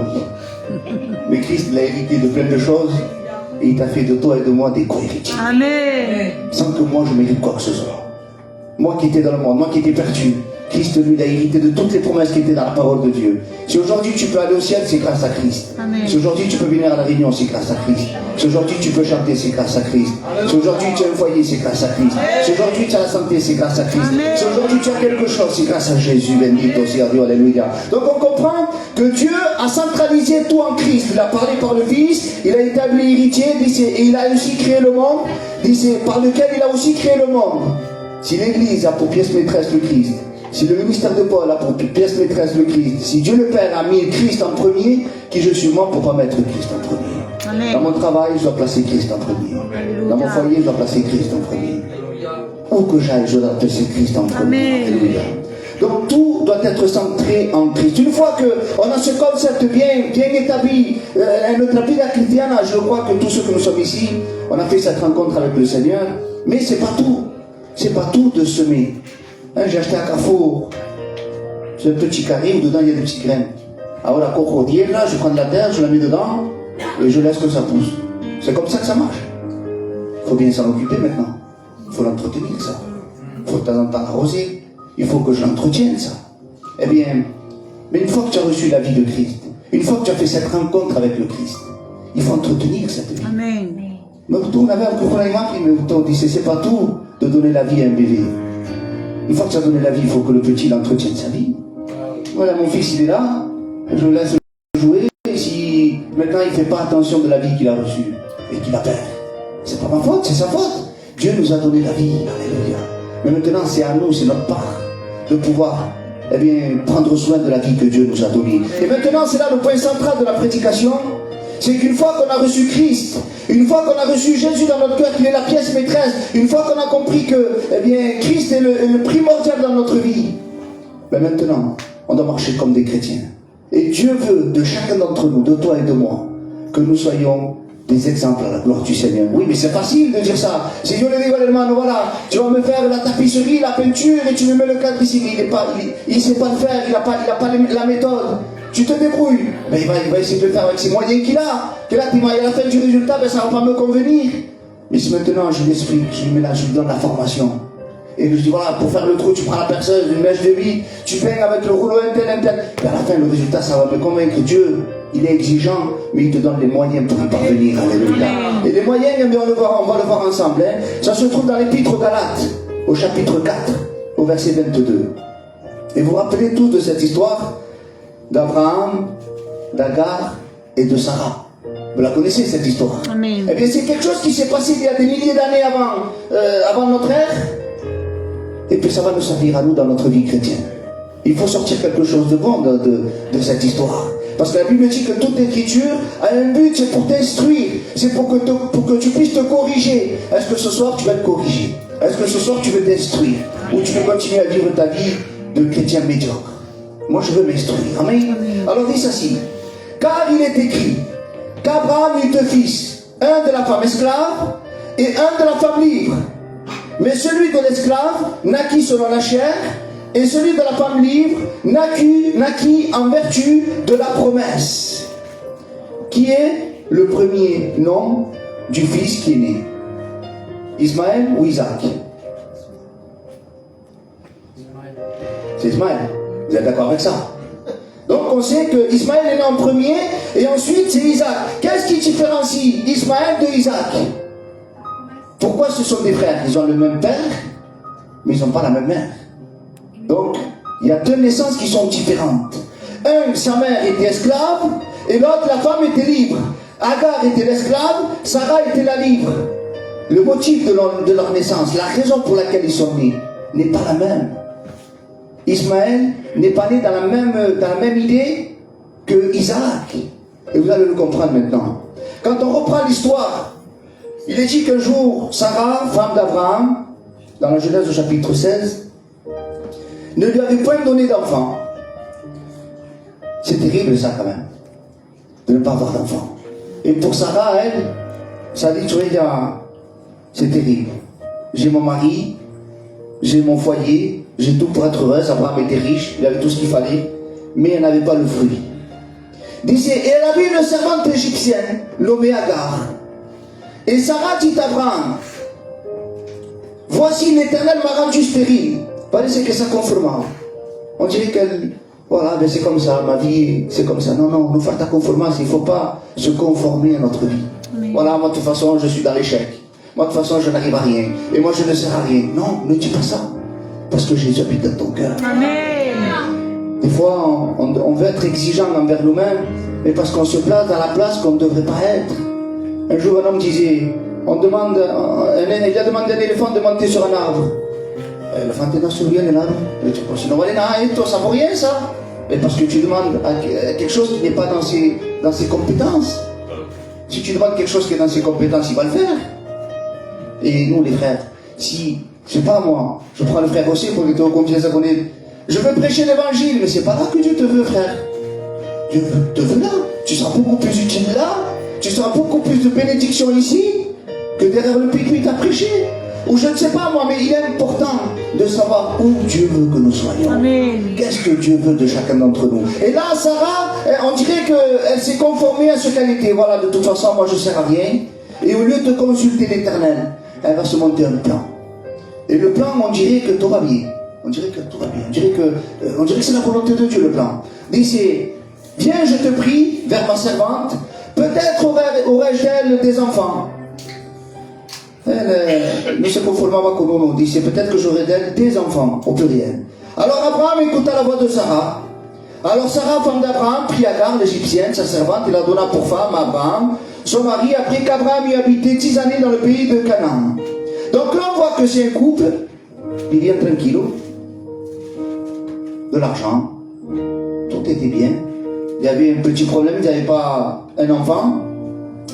Mais Christ l'a hérité de plein de choses, et il t'a fait de toi et de moi des co-héritiers. Amen. Sans que moi je mérite quoi que ce soit. Moi qui étais dans le monde, moi qui étais perdu, Christ lui a hérité de toutes les promesses qui étaient dans la parole de Dieu. Si aujourd'hui tu peux aller au ciel, c'est grâce à Christ. Amen. Si aujourd'hui tu peux venir à la réunion, c'est grâce à Christ. Si aujourd'hui tu peux chanter, c'est grâce à Christ. Si aujourd'hui tu as un foyer, c'est grâce à Christ. Si aujourd'hui tu as la santé, c'est grâce à Christ. Amen. Si aujourd'hui tu as quelque chose, c'est grâce à Jésus. Bendito sea Dieu, alléluia. Donc on comprend que Dieu a centralisé tout en Christ. Il a parlé par le Fils, il a établi héritier, et il a aussi créé le monde, par lequel il a aussi créé le monde. Si l'Église a pour pièce maîtresse le Christ, si le ministère de Paul a pour pièce maîtresse le Christ, si Dieu le Père a mis Christ en premier, qui je suis moi pour ne pas mettre Christ en premier? Amen. Dans mon travail, je dois placer Christ en premier. Dans mon foyer, je dois placer Christ en premier. Où que j'aille, je dois placer Christ en premier. Amen. Alléluia. Donc tout doit être centré en Christ. Une fois qu'on a ce concept bien établi, notre vie chrétienne, je crois que tous ceux que nous sommes ici, on a fait cette rencontre avec le Seigneur, mais c'est pas tout. C'est pas tout de semer. Hein, j'ai acheté à Carrefour, c'est un petit carré où dedans il y a des petites graines. Alors la cocodière, là, je prends de la terre, je la mets dedans et je laisse que ça pousse. C'est comme ça que ça marche. Il faut bien s'en occuper maintenant. Il faut l'entretenir, ça. Il faut de temps en temps l'arroser. Il faut que je l'entretienne, ça. Eh bien, mais une fois que tu as reçu la vie de Christ, une fois que tu as fait cette rencontre avec le Christ, il faut entretenir cette vie. Amen. Mais on avait un problème, mais on dit, c'est pas tout de donner la vie à un bébé. Une fois que tu as donné la vie, il faut que le petit l'entretienne sa vie. Voilà, mon fils, il est là, je le laisse jouer, et si maintenant il ne fait pas attention de la vie qu'il a reçue, et qu'il la perd, c'est pas ma faute, c'est sa faute. Dieu nous a donné la vie, alléluia. Mais maintenant, c'est à nous, c'est notre part, de pouvoir, eh bien, prendre soin de la vie que Dieu nous a donnée. Et maintenant, c'est là le point central de la prédication, c'est qu'une fois qu'on a reçu Christ, une fois qu'on a reçu Jésus dans notre cœur, qu'il est la pièce maîtresse, une fois qu'on a compris que, eh bien, Christ est le primordial dans notre vie, ben maintenant, on doit marcher comme des chrétiens. Et Dieu veut de chacun d'entre nous, de toi et de moi, que nous soyons des exemples à la gloire du Seigneur. Oui, mais c'est facile de dire ça. Si Dieu le dit, voilà, tu vas me faire la tapisserie, la peinture, et tu me mets le cadre ici. Il ne sait pas le faire, il n'a pas la méthode. Tu te débrouilles. Mais il va essayer de le faire avec ses moyens qu'il a. Que là, à la fin du résultat, ben, ça ne va pas me convenir. Mais si maintenant je l'explique, je lui mets là, je lui donne la formation. Et je dis, voilà, pour faire le trou, tu prends la perceuse, une mèche de vie, tu peins avec le rouleau un tel. Et à la fin, le résultat, ça va me convaincre. Dieu, il est exigeant, mais il te donne les moyens pour y parvenir. Alléluia. Et les moyens, on va le voir ensemble. Hein. Ça se trouve dans l'Épître aux Galates, au chapitre 4, au verset 22. Et vous vous rappelez tous de cette histoire d'Abraham, d'Agar et de Sarah. Vous la connaissez cette histoire? Amen. Eh bien c'est quelque chose qui s'est passé il y a des milliers d'années avant notre ère. Et puis ça va nous servir à nous dans notre vie chrétienne. Il faut sortir quelque chose de bon de cette histoire. Parce que la Bible dit que toute écriture a un but, c'est pour t'instruire, c'est pour que tu puisses te corriger. Est-ce que ce soir tu vas te corriger? Est-ce que ce soir tu veux t'instruire? Ou tu veux continuer à vivre ta vie de chrétien médiocre? Moi je veux m'instruire. Amen. Alors dis ceci. Car il est écrit qu'Abraham eut deux fils, un de la femme esclave et un de la femme libre. Mais celui de l'esclave naquit selon la chair, et celui de la femme libre naquit en vertu de la promesse. Qui est le premier nom du fils qui est né? Ismaël ou Isaac? C'est Ismaël. Vous êtes d'accord avec ça? Donc on sait que Ismaël est né en premier, et ensuite c'est Isaac. Qu'est-ce qui différencie Ismaël de Isaac? Pourquoi ce sont des frères? Ils ont le même père, mais ils n'ont pas la même mère. Donc, il y a deux naissances qui sont différentes. Un, sa mère était esclave, et l'autre, la femme était libre. Agar était l'esclave, Sarah était la libre. Le motif de leur naissance, la raison pour laquelle ils sont nés, n'est pas la même. Ismaël n'est pas né dans la même idée que Isaac. Et vous allez le comprendre maintenant. Quand on reprend l'histoire, il est dit qu'un jour, Sarah, femme d'Abraham, dans la Genèse au chapitre 16, ne lui avait point donné d'enfant. C'est terrible ça quand même, de ne pas avoir d'enfant. Et pour Sarah, elle, ça dit, tu regardes, c'est terrible. J'ai mon mari, j'ai mon foyer, j'ai tout pour être heureuse. Abraham était riche, il avait tout ce qu'il fallait, mais elle n'avait pas le fruit. Disait, et elle avait une servante égyptienne, nommée Agar. Et Sarah dit à Abraham, voici l'Éternel m'a rendu stérile. Parece que ça conforme. On dirait qu'elle, voilà, ben c'est comme ça, ma vie, c'est comme ça. Non, non, nous faire ta conformance, il ne faut pas se conformer à notre vie. Oui. Voilà, moi de toute façon, je suis dans l'échec. Moi de toute façon, je n'arrive à rien. Et moi, je ne sers à rien. Non, ne dis pas ça. Parce que Jésus habite dans ton cœur. Amen. Des fois, on veut être exigeant envers nous-mêmes, mais parce qu'on se place dans la place qu'on ne devrait pas être. Un jour, un homme disait, il a demandé à un éléphant de monter sur un arbre. L'éléphant est dans sur lui, un arbre. Il dit, sinon, ça vaut rien, ça. Mais parce que tu demandes quelque chose qui n'est pas dans ses compétences. Si tu demandes quelque chose qui est dans ses compétences, il va le faire. Et nous, les frères, si, je sais pas moi, je prends le frère aussi pour que tu aies confiance à connaître. Je veux prêcher l'évangile, mais c'est pas là que Dieu te veut, frère. Dieu te veut là. Tu seras beaucoup plus utile là. Tu seras beaucoup plus de bénédiction ici que derrière le pupitre à prêcher. Ou je ne sais pas moi, mais il est important de savoir où Dieu veut que nous soyons. Qu'est-ce que Dieu veut de chacun d'entre nous. Et là, Sarah, on dirait qu'elle s'est conformée à ce qu'elle était. Voilà, de toute façon, moi je ne sers à rien. Et au lieu de consulter l'Éternel, elle va se monter un plan. Et le plan, on dirait que tout va bien. On dirait que tout va bien. On dirait que c'est la volonté de Dieu, le plan. Dit, viens, je te prie, vers ma servante. Peut-être aurais-je d'elle des enfants. Elle ne se conformera pas comme on dit. C'est peut-être que j'aurai d'elle des enfants, au pluriel. Alors Abraham écouta la voix de Sarah. Alors Sarah, femme d'Abraham, prit Agar, l'Égyptienne, sa servante, et la donna pour femme à Abraham, son mari, après qu'Abraham y habitait 10 années dans le pays de Canaan. Donc là, on voit que c'est un couple, ils viennent tranquille, de l'argent, tout était bien. Il y avait un petit problème, ils n'avaient pas un enfant.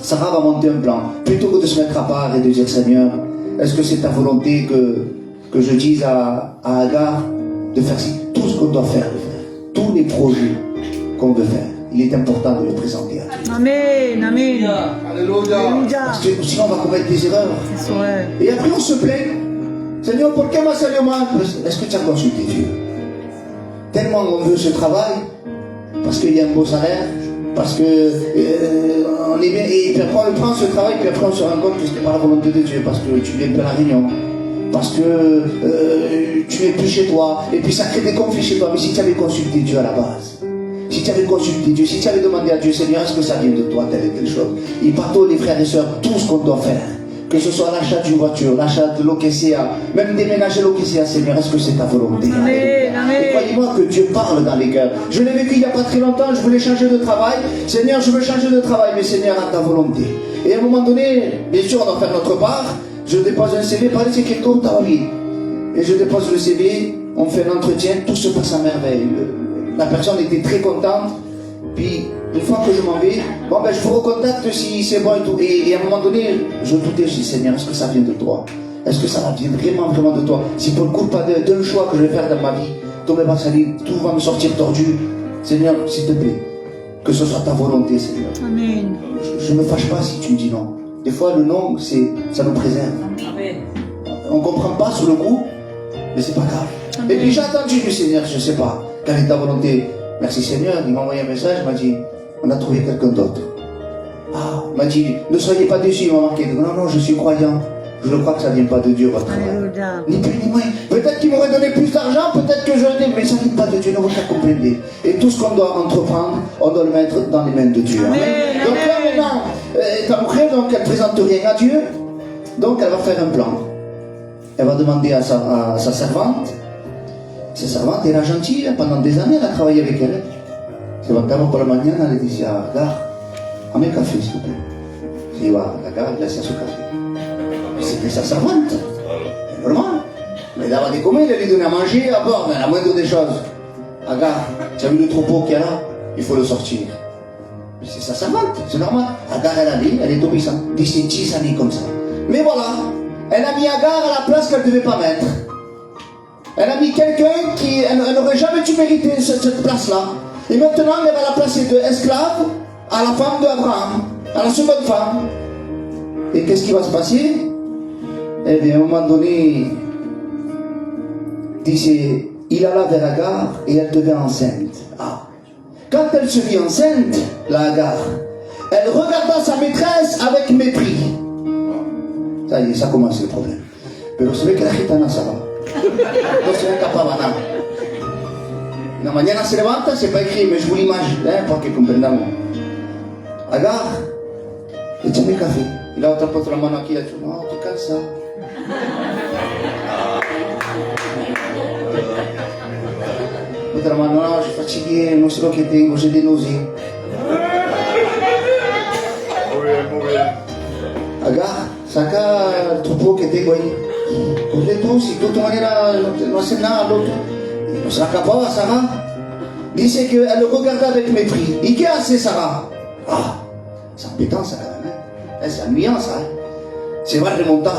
Sarah va monter un plan. Plutôt que de se mettre à part et de dire, Seigneur, est-ce que c'est ta volonté que je dise à Agar de faire tout ce qu'on doit faire, tous les projets qu'on veut faire. Il est important de les présenter à Dieu. Amen, amen. Alléluia. Parce que sinon on va commettre des erreurs. Et après on se plaint. Seigneur, pourquoi m'a salido mal? Est-ce que tu as consulté Dieu? Tellement on veut ce travail, parce qu'il y a un beau salaire, parce que on est bien, et puis après on prend ce travail, puis après on se rend compte que ce n'est pas la volonté de Dieu, parce que tu viens de la réunion, parce que tu n'es plus chez toi, et puis ça crée des conflits chez toi. Mais si tu avais consulté Dieu à la base, si tu avais consulté Dieu, si tu avais demandé à Dieu, Seigneur, est-ce que ça vient de toi, telle et telle chose, et partout les frères et sœurs, tout ce qu'on doit faire, que ce soit l'achat d'une voiture, l'achat de l'OKCA, même déménager l'OKCA, Seigneur, est-ce que c'est ta volonté? Et croyez-moi que Dieu parle dans les cœurs. Je l'ai vécu il n'y a pas très longtemps, je voulais changer de travail. Seigneur, je veux changer de travail, mais Seigneur, à ta volonté. Et à un moment donné, bien sûr, on doit faire notre part. Je dépose un CV, parlez, c'est quelque chose, ta vie. Et je dépose le CV, on fait l'entretien, tout se passe à merveille. La personne était très contente. Puis, une fois que je m'en vais, bon ben je vous recontacte si c'est bon et tout. Et à un moment donné, je doutais, je dis, Seigneur, est-ce que ça vient de toi? Est-ce que ça vient vraiment de toi? Si pour le coup pas d'un choix que je vais faire dans ma vie, tout va me sortir tordu. Seigneur, s'il te plaît, que ce soit ta volonté, Seigneur. Amen. Je ne me fâche pas si tu me dis non. Des fois, le non, ça nous préserve. Amen. On ne comprend pas sur le coup, mais c'est pas grave. Amen. Et puis j'ai attendu le Seigneur, je ne sais pas, quelle est ta volonté? Merci Seigneur, il m'a envoyé un message, il m'a dit, on a trouvé quelqu'un d'autre. Ah, il m'a dit, ne soyez pas déçus, il m'a marqué. Non, je suis croyant. Je crois que ça ne vient pas de Dieu, votre travail. Alléluia. Ni plus ni moins. Peut-être qu'il m'aurait donné plus d'argent, peut-être que j'aurais dit, mais ça ne vient pas de Dieu, ne vous comprendre. Et tout ce qu'on doit entreprendre, on doit le mettre dans les mains de Dieu. Amen. Amen. Donc là maintenant, Tamoukhé, donc elle ne présente rien à Dieu, donc elle va faire un plan. Elle va demander à sa servante. Sa servante era gentille, pendant des années elle a travaillé avec elle. Se levantaba por la mañana, le decía, Gar, dame café, s'il te plaît. Se iba a la gare, le hacía su café. C'était sa servante, c'est normal. Elle dava de comer, elle lui donnait à manger, à boire, mais la moindre des choses. Agar, tu as vu le troupeau qu'il y a là? Il faut le sortir. Mais c'est sa servante, c'est normal. Agar, elle a dit, elle est obéissante. 10 années comme ça. Mais voilà, elle a mis Agar à la place qu'elle ne devait pas mettre. Elle a mis quelqu'un qui elle n'aurait jamais dû mériter cette place-là. Et maintenant, elle va la placer de esclave à la femme d'Abraham, à la seconde femme. Et qu'est-ce qui va se passer? Eh bien, à un moment donné, il alla vers Agar et elle devint enceinte. Ah. Quand elle se vit enceinte, la Agar, elle regarda sa maîtresse avec mépris. Ça y est, ça commence le problème. Mais vous savez que la gitana, ça va. No se ve capabana. La mañana se levanta, c'est pas écrit, mais je vous l'imagine, hein, pour que comprendamos. Agar, échame café. Y la otra puso la mano aquí, y le dijo, no, estoy cansada. Otra mano, no, je suis fatigué, no sé lo que tengo, j'ai des nausées. Agar, saca el troupeau que tengo ahí. Ponle tú, si tú de tu manera no haces nada al otro. No se la acababa Sarah. Dice qu'elle le regardait avec mépris. Et qu'est-ce que c'est Sarah? Ah, c'est embêtant ça quand même. Hein? C'est ennuyant ça. Hein? C'est vrai remonter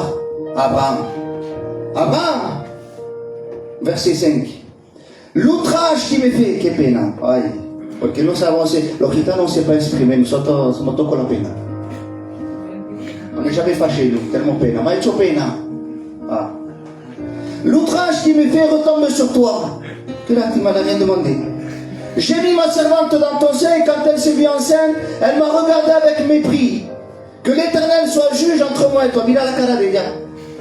à Abraham. Abraham, verset 5. L'outrage qui me fait, que pena. Ay, porque no sabemos, los gitanos no se pas exprimer, nosotros somos todos con la pena. On n'est jamais fâché, nous, tellement pena. Ma hecho pena. Ah. L'outrage qui me fait retombe sur toi. Que là, tu m'as rien demandé. J'ai mis ma servante dans ton sein et quand elle s'est vue enceinte, elle m'a regardé avec mépris. Que l'Éternel soit juge entre moi et toi. Mira la cara de ella.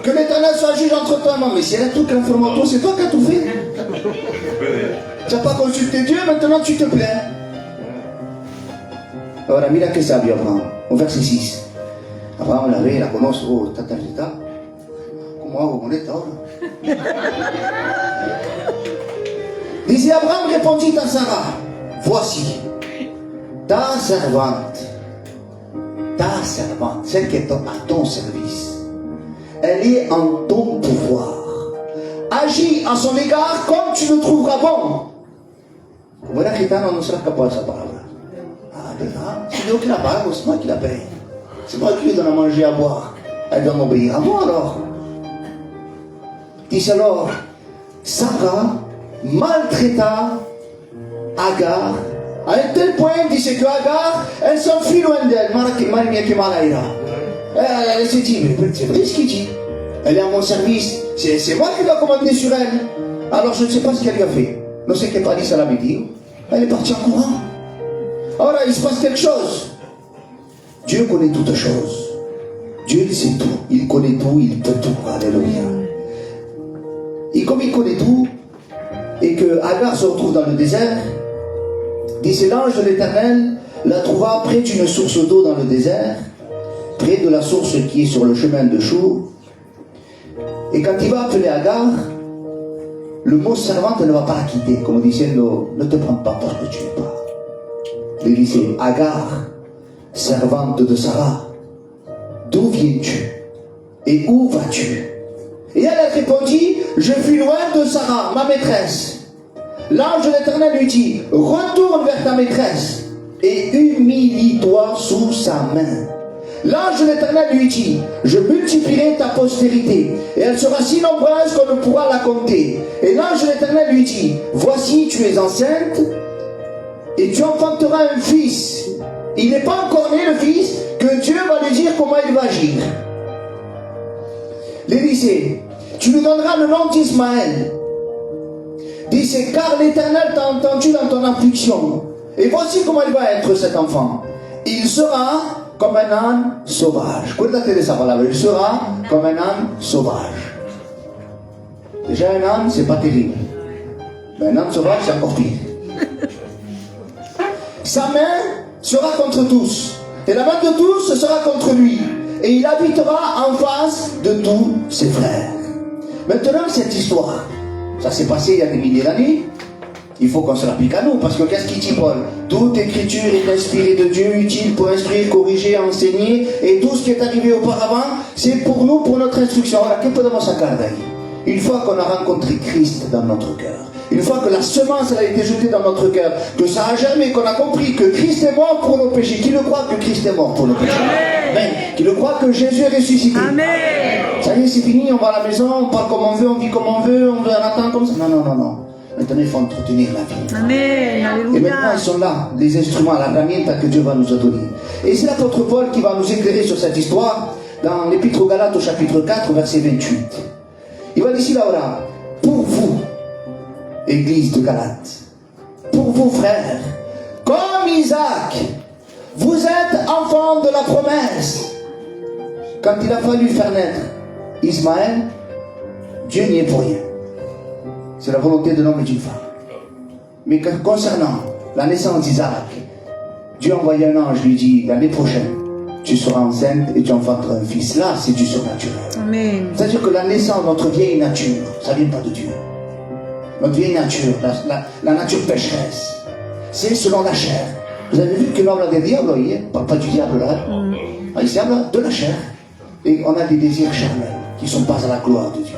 Que l'Éternel soit juge entre toi et moi. Mais si elle a tout conforme à toi, c'est toi qui as tout fait. Tu n'as pas consulté Dieu, maintenant tu te plains. Ahora mira que sabio Abraham. Au verset 6. Abraham la ve, la conoce. Oh, tata. ¿Cómo hago con esta ahora? Disait Abraham répondit à Sarah, voici, ta servante, celle qui est à ton service, elle est en ton pouvoir. Agis à son égard comme tu le trouveras bon. Como era gitano, no será capaz de esa palabra. Ah, ¿verdad? C'est Dieu qui la pague, c'est moi qui la paye. C'est moi qui lui donne à manger, à boire. Elle doit m'obéir à moi alors. Dit alors, Sarah maltraita Agar à un tel point, dit que Agar, elle s'enfuit loin d'elle. Elle s'est dit, mais c'est vrai ce qu'il dit. Elle est à mon service, c'est moi qui dois commander sur elle. Alors je ne sais pas ce qu'elle lui a fait. Non sé qué Paris elle a dit. Elle est partie en courant. Alors il se passe quelque chose. Dieu connaît toutes choses. Dieu il sait tout. Il connaît tout, il peut tout. Alléluia. Et comme il connaît tout, et que Agar se retrouve dans le désert, dit c'est l'ange de l'Éternel la trouva près d'une source d'eau dans le désert, près de la source qui est sur le chemin de Chour. Et quand il va appeler Agar, le mot servante ne va pas la quitter, comme diciendo, ne te prends pas pour ce que tu n'es pas. Il disait, Agar, servante de Sarah, d'où viens-tu et où vas-tu? Et elle répondit, je fuis loin de Sarah, ma maîtresse. L'ange de l'Éternel lui dit, retourne vers ta maîtresse et humilie-toi sous sa main. L'ange de l'Éternel lui dit, je multiplierai ta postérité, et elle sera si nombreuse qu'on ne pourra la compter. Et l'ange de l'Éternel lui dit, voici, tu es enceinte, et tu enfanteras un fils. Il n'est pas encore né le fils, que Dieu va lui dire comment il va agir. L'Élysée, tu lui donneras le nom d'Ismaël. Dice, car l'Éternel t'a entendu dans ton affliction. Et voici comment il va être cet enfant. Il sera comme un âne sauvage. Cuérdate de sa palabra. Il sera comme un âne sauvage. Déjà un âne, c'est pas terrible. Mais un âne sauvage, c'est encore pire. Sa main sera contre tous. Et la main de tous sera contre lui. Et il habitera en face de tous ses frères. Maintenant, cette histoire, ça s'est passé il y a des milliers d'années. Il faut qu'on se l'applique à nous, parce que qu'est-ce qu'il dit Paul? Toute écriture est inspirée de Dieu, utile pour instruire, corriger, enseigner, et tout ce qui est arrivé auparavant, c'est pour nous, pour notre instruction. Alors, que podemos sacar d'ahí? Une fois qu'on a rencontré Christ dans notre cœur, une fois que la semence a été jetée dans notre cœur, que ça a germé, qu'on a compris que Christ est mort pour nos péchés. Qui le croit que Christ est mort pour nos péchés? Amen. Qui le croit que Jésus est ressuscité? Amen. Ça y est, c'est fini, on va à la maison, on parle comme on veut, on vit comme on veut, on attend comme ça. Non, non, non, non. Maintenant, il faut entretenir la vie. Amen. Alléluia. Et maintenant, ils sont là, les instruments, la herramienta que Dieu va nous donner. Et c'est l'apôtre Paul qui va nous éclairer sur cette histoire dans l'Épître aux Galates au chapitre 4, verset 28. Il va dire ici, là, pour vous, Église de Galates, pour vous, frères, comme Isaac, vous êtes enfants de la promesse. Quand il a fallu faire naître Ismaël, Dieu n'y est pour rien. C'est la volonté de l'homme et d'une femme. Mais concernant la naissance d'Isaac, Dieu a envoyé un ange, lui dit, l'année prochaine, tu seras enceinte et tu enfanteras un fils. Là, c'est du surnaturel. Amen. C'est-à-dire que la naissance de notre vieille nature, ça ne vient pas de Dieu. Notre vieille nature, la nature pécheresse, c'est selon la chair. Vous avez vu que l'homme a des diables, il ne parle pas du diable là. Il diable de la chair. Et on a des désirs charnels qui ne sont pas à la gloire de Dieu.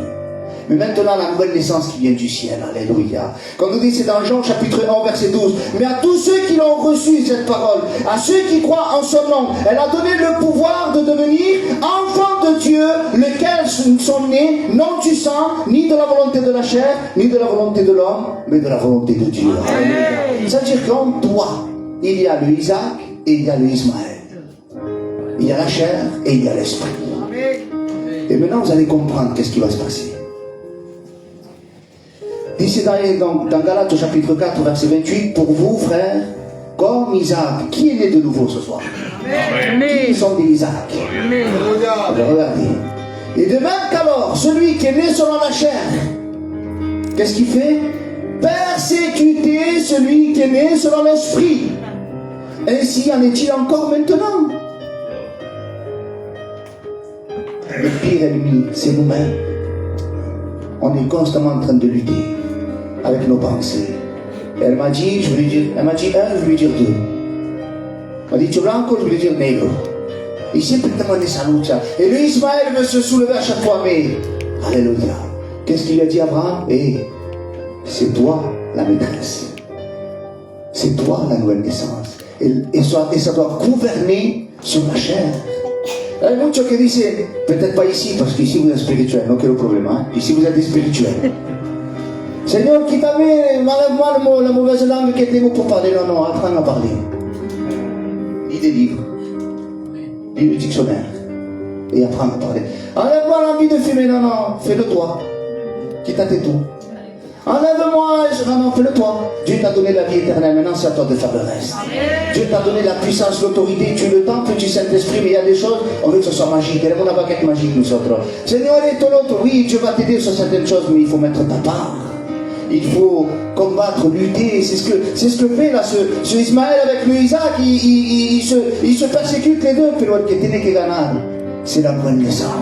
Mais maintenant, la nouvelle naissance qui vient du ciel, alléluia. Quand on dit, c'est dans Jean chapitre 1, verset 12. Mais à tous ceux qui l'ont reçu, cette parole, à ceux qui croient en son nom, elle a donné le pouvoir de devenir enfants de Dieu, lesquels sont nés, non du sang, ni de la volonté de la chair, ni de la volonté de l'homme, mais de la volonté de Dieu. C'est-à-dire qu'en toi, il y a le Isaac et il y a le Ismaël. Il y a la chair et il y a l'esprit. Et maintenant, vous allez comprendre qu'est-ce qui va se passer. Ici dans Galates au chapitre 4, verset 28, pour vous, frères, comme Isaac, qui est né de nouveau ce soir? Amen. Qui sont des Isaac? Amen. Regardez. Et de même qu'alors, celui qui est né selon la chair, qu'est-ce qu'il fait? Persécuter celui qui est né selon l'esprit. Ainsi en est-il encore maintenant. Le pire ennemi, c'est nous-mêmes. On est constamment en train de lutter avec nos pensées. Et elle m'a dit, elle m'a dit un, je vais lui dire deux. Elle m'a dit, tu es blanco, je vais lui dire negro. Et siempre estamos en esa lucha. Et lui, Ismaël veut se soulever à chaque fois, mais, alléluia. Qu'est-ce qu'il a dit à Abraham? C'est toi la maîtresse. C'est toi la nouvelle naissance. Et ça doit gouverner sur la chair. Il y a muchos qui disent, peut-être pas ici, parce qu'ici vous êtes spirituel, no quiero problema. Ici vous êtes spirituel. Seigneur, quítame, enlève-moi la mauvaise langue que tengo pour parler. Non, non, apprends à parler. Lis des livres. Lis le dictionnaire. Et apprends à parler. Enlève-moi l'envie de fumer. Non, non, fais-le toi. Quítate tout. Enlève-moi, non, fais-le toi. Dieu t'a donné la vie éternelle, maintenant c'est à toi de faire le reste. Dieu t'a donné la puissance, l'autorité, tu es le temple du Saint-Esprit, mais il y a des choses, on veut que ce soit magique. Elle n'a pas qu'être magique, nous autres. Seigneur, est ton autre. Oui, Dieu va t'aider sur certaines choses, mais il faut mettre ta part. il faut combattre, lutter. C'est ce que fait là ce Ismaël avec le Isaac. Il se persécute les deux. Pero el que tiene que ganar, c'est la bonne naissance.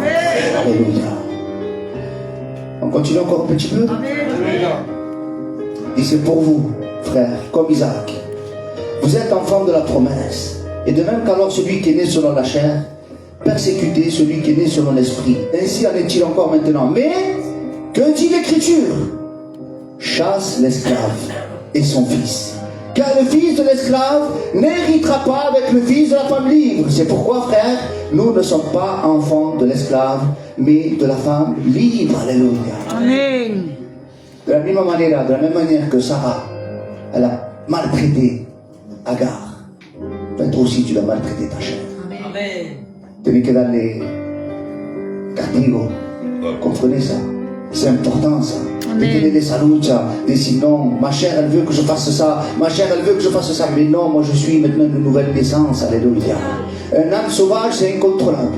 Alléluia. On continue encore un petit peu. Et c'est pour vous, frères, comme Isaac. Vous êtes enfants de la promesse. Et de même qu'alors celui qui est né selon la chair, persécutez celui qui est né selon l'esprit. Ainsi en est-il encore maintenant. Mais, que dit l'Écriture? Chasse l'esclave et son fils. Car le fils de l'esclave n'héritera pas avec le fils de la femme libre. C'est pourquoi, frères, nous ne sommes pas enfants de l'esclave, mais de la femme libre. Alléluia. Amen. De la même manière que Sarah, elle a maltraité Agar, toi aussi tu dois maltraiter ta chair. Amen. Tenez que darle castigo. Comprenez ça? C'est important ça. Tenez des salucha, des sinon, ma chair elle veut que je fasse ça, ma chair elle veut que je fasse ça, mais non, moi je suis maintenant une nouvelle naissance, alléluia. Un âme sauvage c'est incontrôlable.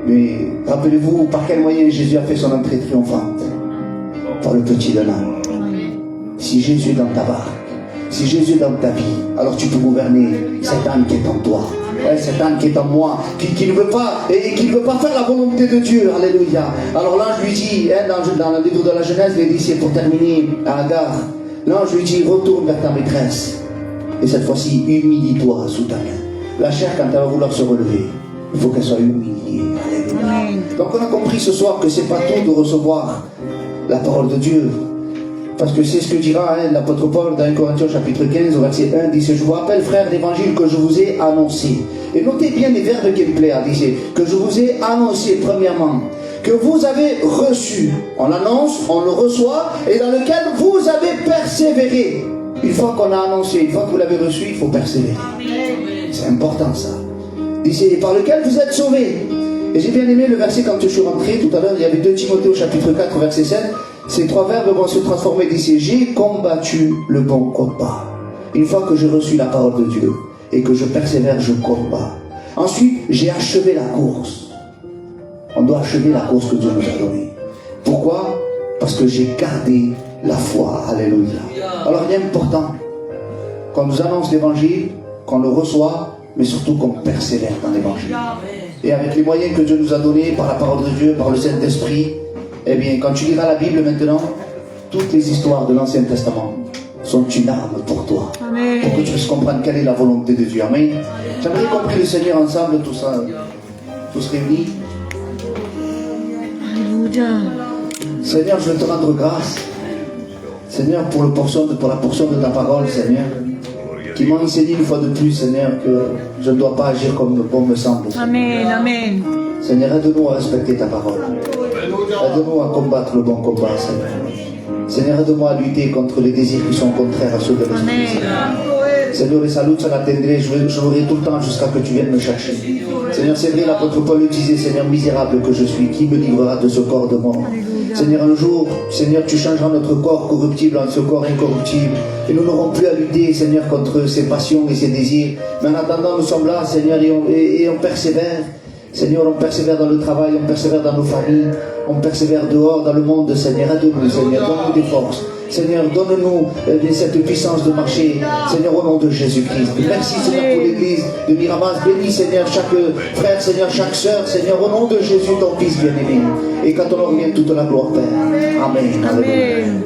Mais rappelez-vous par quel moyen Jésus a fait son entrée triomphante? Par le petit de l'âme. Si Jésus est dans ta barque, si Jésus est dans ta vie, alors tu peux gouverner cet âme qui est en toi. Cet âme qui est en moi, qui ne veut pas et qui ne veut pas faire la volonté de Dieu, alléluia. Alors l'ange lui dit, dans le livre de la Genèse, il dit, c'est pour terminer à Agar, l'ange lui dit, retourne vers ta maîtresse, et cette fois-ci, humilie-toi sous ta main. La chair, quand elle va vouloir se relever, il faut qu'elle soit humiliée, alléluia. Donc on a compris ce soir que c'est pas tout de recevoir la parole de Dieu. Parce que c'est ce que dira l'apôtre Paul dans 1 Corinthiens chapitre 15 au verset 1, dit, je vous rappelle frères l'évangile que je vous ai annoncé. Et notez bien les verbes qu'il plaît à dire, que je vous ai annoncé premièrement, que vous avez reçu. On l'annonce, on le reçoit, et dans lequel vous avez persévéré. Une fois qu'on a annoncé, une fois que vous l'avez reçu, il faut persévérer. C'est important ça. Et par lequel vous êtes sauvés. Et j'ai bien aimé le verset quand je suis rentré tout à l'heure, il y avait 2 Timothée au chapitre 4 verset 7. Ces 3 verbes vont se transformer d'ici. J'ai combattu le bon combat. Une fois que j'ai reçu la parole de Dieu et que je persévère, je combats. Ensuite, j'ai achevé la course. On doit achever la course que Dieu nous a donnée. Pourquoi? Parce que j'ai gardé la foi. Alléluia. Alors il est important qu'on nous annonce l'évangile, qu'on le reçoit, mais surtout qu'on persévère dans l'évangile. Et avec les moyens que Dieu nous a donnés par la parole de Dieu, par le Saint-Esprit, eh bien, quand tu liras la Bible maintenant, toutes les histoires de l'Ancien Testament sont une arme pour toi. Amen. Pour que tu puisses comprendre quelle est la volonté de Dieu. Amen. J'aimerais qu'on prie le Seigneur ensemble, tous réunis. Alléluia. Seigneur, je veux te rendre grâce. Seigneur, pour la portion de ta parole, Seigneur, qui m'a enseigné une fois de plus, Seigneur, que je ne dois pas agir comme bon me semble. Seigneur. Amen, amen. Seigneur, aide-nous à respecter ta parole. Aide-nous à combattre le bon combat, Seigneur. Seigneur, aide-moi à lutter contre les désirs qui sont contraires à ceux de l'esprit. Seigneur, les saluts, ça l'attendrait, je l'aurai tout le temps jusqu'à ce que tu viennes me chercher. Seigneur, c'est vrai, l'apôtre Paul le disait, Seigneur, misérable que je suis, qui me livrera de ce corps de mort? Seigneur, un jour, Seigneur, tu changeras notre corps corruptible en ce corps incorruptible. Et nous n'aurons plus à lutter, Seigneur, contre ces passions et ces désirs. Mais en attendant, nous sommes là, Seigneur, et on persévère. Seigneur, on persévère dans le travail, on persévère dans nos familles, on persévère dehors, dans le monde, Seigneur. Aide-nous, Seigneur, donne-nous des forces. Seigneur, donne-nous cette puissance de marcher, Seigneur, au nom de Jésus-Christ. Merci, Seigneur, pour l'église de Miramas. Bénis, Seigneur, chaque frère, Seigneur, chaque sœur, Seigneur, au nom de Jésus, ton Fils bien-aimé. Et quand on en revient, toute la gloire, Père. Amen. Amen.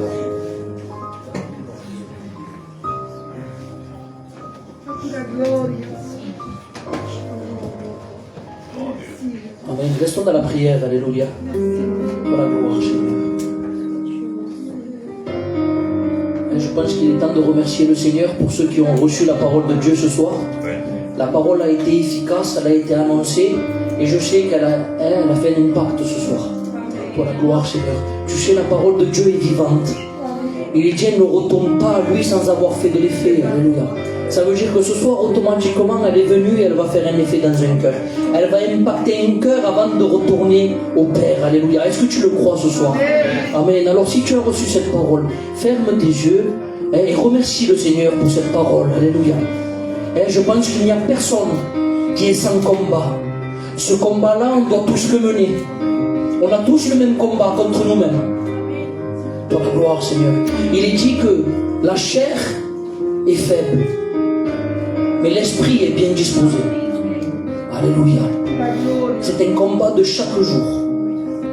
Amen. Restons dans la prière, alléluia. Pour la gloire, Seigneur. Et je pense qu'il est temps de remercier le Seigneur pour ceux qui ont reçu la parole de Dieu ce soir. La parole a été efficace, elle a été annoncée, et je sais qu'elle a fait un impact ce soir. Pour la gloire, Seigneur. Tu sais, la parole de Dieu est vivante. Et les dieux ne retournent pas à lui sans avoir fait de l'effet. Alléluia. Ça veut dire que ce soir, automatiquement, elle est venue et elle va faire un effet dans un cœur. Elle va impacter un cœur avant de retourner au Père. Alléluia. Est-ce que tu le crois ce soir? Amen. Alors si tu as reçu cette parole, ferme tes yeux et remercie le Seigneur pour cette parole. Alléluia. Et je pense qu'il n'y a personne qui est sans combat. Ce combat-là, on doit tous le mener. On a tous le même combat contre nous-mêmes. Toi la gloire, Seigneur. Il est dit que la chair est faible, mais l'esprit est bien disposé. Alléluia. C'est un combat de chaque jour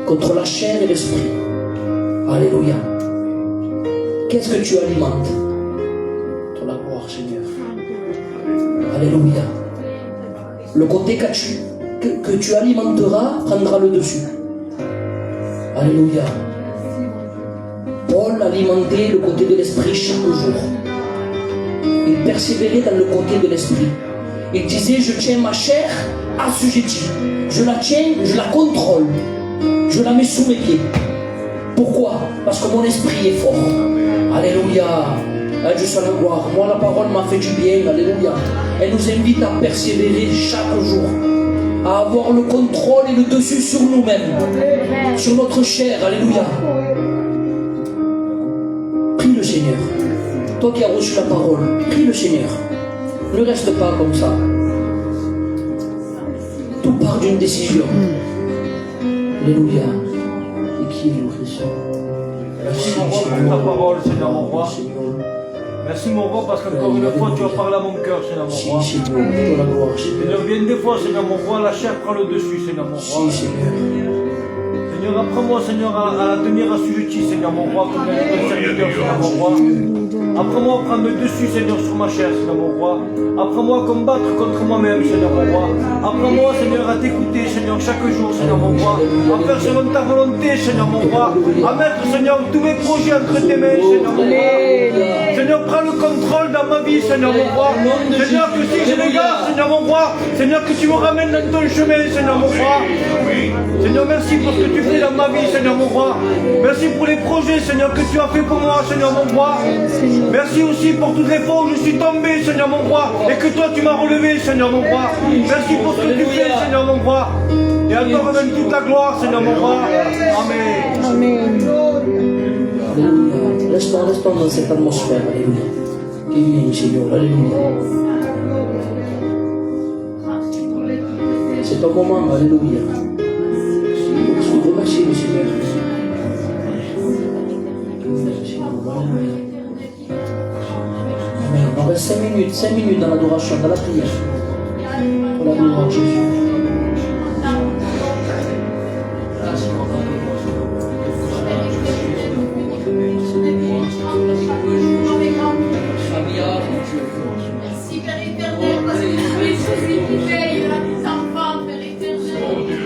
contre la chair et l'esprit. Alléluia. Qu'est-ce que tu alimentes? Toi la gloire, Seigneur. Alléluia. Le côté que tu alimenteras prendra le dessus. Alléluia. Paul alimentait le côté de l'esprit chaque jour. Il persévérait dans le côté de l'esprit. Il disait, je tiens ma chair assujettie. Je la tiens, je la contrôle. Je la mets sous mes pieds. Pourquoi? Parce que mon esprit est fort. Alléluia. Je suis à la gloire. Moi, la parole m'a fait du bien. Alléluia. Elle nous invite à persévérer chaque jour, à avoir le contrôle et le dessus sur nous-mêmes, sur notre chair. Alléluia. Prie le Seigneur. Toi qui as reçu la parole, prie le Seigneur. Ne reste pas comme ça. Tout part d'une décision. Alléluia. Et qui est l'offre? Merci, Seigneur, ta parole, Seigneur mon roi. Merci mon roi, parce qu'encore une fois tu as parlé à mon cœur, Seigneur mon roi. Seigneur, bien des fois, Seigneur mon roi, la chair prend le dessus, Seigneur mon roi. Seigneur, apprends-moi, Seigneur, à la tenir assujettie, Seigneur mon roi, comme un serviteur, Seigneur mon roi. Apprends-moi à prendre le dessus, Seigneur, sur ma chair, Seigneur mon roi. Apprends-moi à combattre contre moi-même, Seigneur mon roi. Apprends-moi, Seigneur, à t'écouter, Seigneur, chaque jour, Seigneur mon roi. À faire selon ta volonté, Seigneur mon roi. À mettre, Seigneur, tous mes projets entre tes mains, Seigneur mon roi. Seigneur, prends le contrôle dans ma vie, Seigneur mon roi. Seigneur, que si je m'égare, Seigneur mon roi, Seigneur, que tu me ramènes dans ton chemin, Seigneur mon roi. Seigneur, merci pour ce que tu fais dans ma vie, Seigneur mon roi. Merci pour les projets, Seigneur, que tu as fait pour moi, Seigneur mon roi. Merci aussi pour toutes les fois où je suis tombé, Seigneur mon roi, et que toi tu m'as relevé, Seigneur mon roi. Merci pour ce que tu fais, Seigneur mon roi. Et à toi revienne toute la gloire, Seigneur mon roi. Amen. Amen. Alléluia. Restons dans cette atmosphère. Alléluia. Qui vient, Seigneur. Alléluia. C'est un moment. Alléluia. Remercie le Seigneur. Amen. On reste 5 minutes dans l'adoration, dans la prière. Pour la gloire de Jésus. Merci Père éternel, parce que tu es celui qui veille à tes enfants, Père éternel.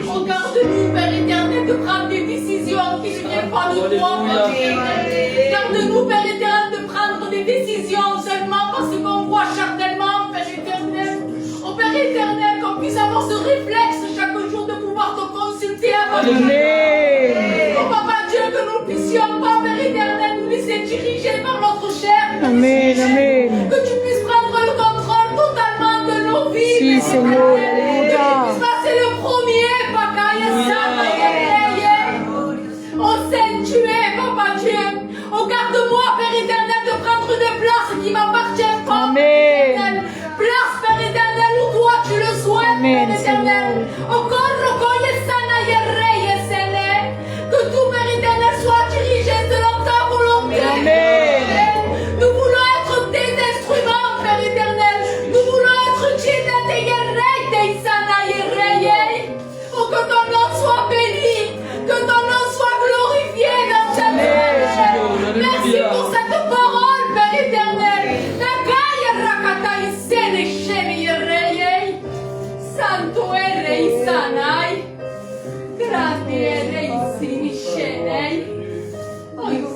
Regarde-nous, Père éternel, de prendre des décisions qui ne viennent pas de toi, Père éternel. Garde-nous, Père éternel, de prendre des décisions seulement parce qu'on voit charnellement, Père éternel. Oh Père éternel, qu'on puisse avoir ce réflexe chaque jour de pouvoir te consulter avant de Amen. Oh Papa Dieu, que nous ne puissions pas, Père éternel, nous laisser diriger par notre chair. Amen. Amen. Que tu puisses prendre le contrôle totalement de nos vies. Si, Seigneur. Que tu puisses passer le premier, Papa, oh Saint, tu es, Papa Dieu. Oh, garde-moi, Père éternel, de prendre des places qui ne m'appartiennent pas. Amen. Place, Père éternel, où toi tu le souhaites, Amen, Père éternel. Oh, que tout, Père éternel, soit dirigé selon ta volonté. Amen. Nous voulons être tes instruments, Père éternel. Nous voulons être oh, que ton nom soit béni, que ton nom soit glorifié dans cette terre. Merci pour cette parole, Père éternel. Santo è Rei Sanai, grande è Rei Siniscenei. Alléluia.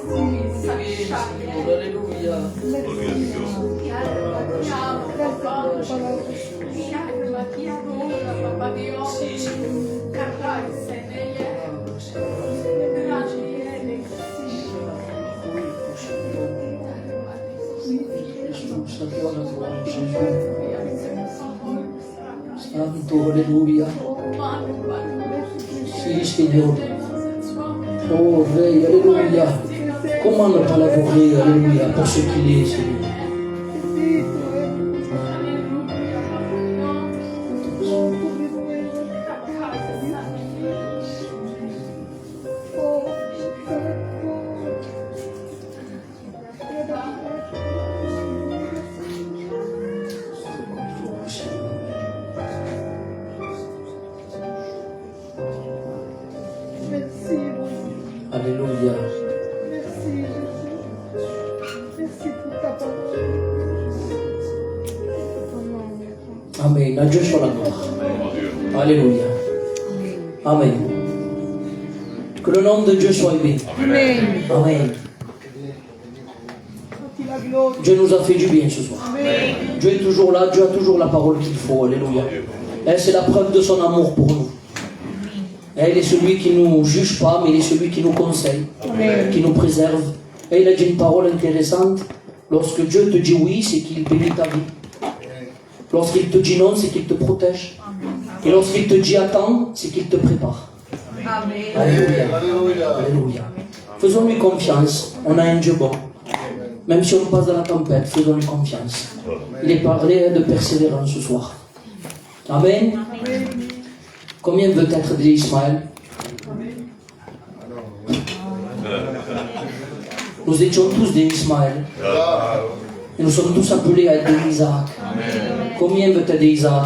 Santo, alléluia. Si, Seigneur. Oh, Rei, alléluia. Comment ne pas l'adorer, alléluia, pour ce qu'il est, Seigneur. Merci, mon Dieu. Alléluia. Merci, Jésus. Merci pour ta parole. Amen. À Dieu soit la gloire. Alléluia. Amen. Que le nom de Dieu soit béni. Amen. Amen. Dieu nous a fait du bien ce soir. Amen. Dieu est toujours là, Dieu a toujours la parole qu'il faut. Alléluia. Et c'est la preuve de son amour pour nous. Et il est celui qui ne nous juge pas, mais il est celui qui nous conseille, qui nous préserve. Et il a dit une parole intéressante. Lorsque Dieu te dit oui, c'est qu'il bénit ta vie. Lorsqu'il te dit non, c'est qu'il te protège. Et lorsqu'il te dit attends, c'est qu'il te prépare. Alléluia. Alléluia. Faisons-lui confiance. On a un Dieu bon. Même si on passe dans la tempête, faisons-lui confiance. Il est parlé de persévérance ce soir. Amen. Combien veut être des Ismaël? Nous étions tous des Ismaël. Et nous sommes tous appelés à être des Isaac. Combien veut être des Isaac?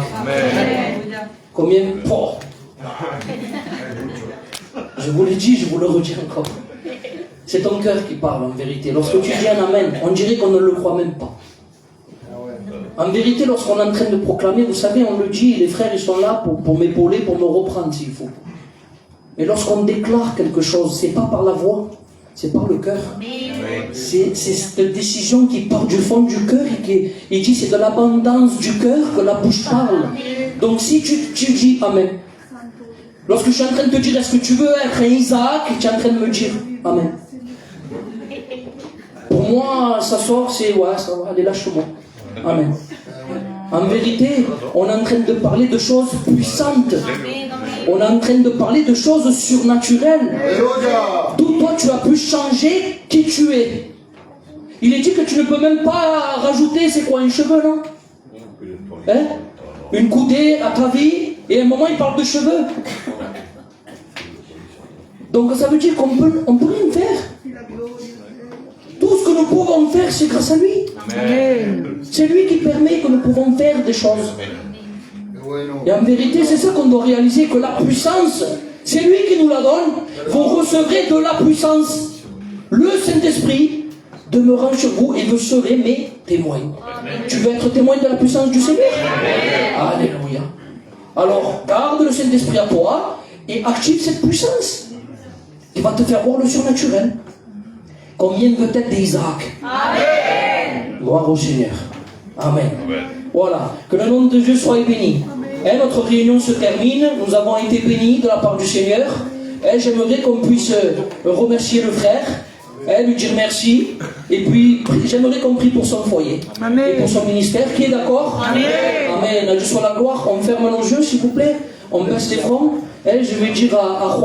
Combien? Oh. Je vous l'ai dit, je vous le redis encore. C'est ton cœur qui parle en vérité. Lorsque tu dis un amen, on dirait qu'on ne le croit même pas. En vérité, lorsqu'on est en train de proclamer, vous savez, on le dit, les frères ils sont là pour m'épauler, pour me reprendre s'il faut. Mais lorsqu'on déclare quelque chose, c'est pas par la voix, c'est par le cœur. C'est cette décision qui part du fond du cœur et il dit c'est de l'abondance du cœur que la bouche parle. Donc si tu dis amen, lorsque je suis en train de te dire est-ce que tu veux être un Isaac, tu es en train de me dire amen. Pour moi, ça sort, c'est ouais, ça va, allez, lâche-moi. Amen. En vérité, on est en train de parler de choses puissantes. On est en train de parler de choses surnaturelles. D'où toi tu as pu changer qui tu es. Il est dit que tu ne peux même pas rajouter, c'est quoi, un cheveu, non? Hein? Une coudée à ta vie, et à un moment il parle de cheveux. Donc ça veut dire qu'on peut rien faire. Tout ce que nous pouvons faire, c'est grâce à lui. Amen. C'est lui qui permet que nous pouvons faire des choses. Et en vérité, c'est ça qu'on doit réaliser, que la puissance, c'est lui qui nous la donne. Vous recevrez de la puissance. Le Saint-Esprit demeurant sur vous et vous serez mes témoins. Amen. Tu veux être témoin de la puissance du Seigneur? Amen. Alléluia. Alors, garde le Saint-Esprit à toi et active cette puissance qui va te faire voir le surnaturel. Combien veut être des Isaac? Amen. Gloire au Seigneur. Amen. Amen. Voilà. Que le nom de Dieu soit béni. Et notre réunion se termine. Nous avons été bénis de la part du Seigneur. Et j'aimerais qu'on puisse remercier le frère, et lui dire merci. Et puis, j'aimerais qu'on prie pour son foyer. Amen. Et pour son ministère. Qui est d'accord? Amen. Amen. À Dieu soit la gloire. On ferme nos yeux, s'il vous plaît. On baisse les fronts. Et je vais dire à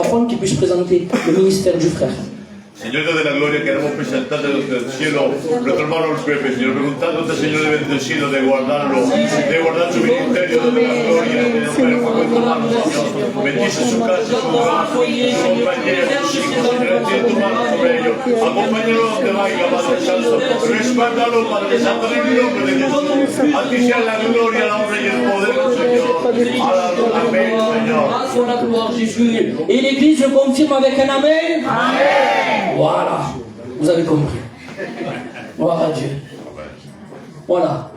Juan qu'il puisse présenter le ministère du frère. Señor Dios de la gloria, queremos presentarte desde el cielo nuestro hermano Pepe, Señor, preguntándote, Señor, de bendecirlo, de guardarlo, de guardar su ministerio desde la gloria, de poner fuego en tu mano, Señor. Bendice su casa, su hogar, su compañía, sus hijos, Señor, extiende tu mano sobre ellos. Acompáñalo donde vaya, Padre Santo. Respáldalo, Padre Santo, en el nombre de Jesús. A ti sea la gloria, la honra y el poder, Señor. Amén, Señor. Et l'Église le confirme avec un amen. Amen. Voilà, vous avez compris. Voilà Dieu. Voilà.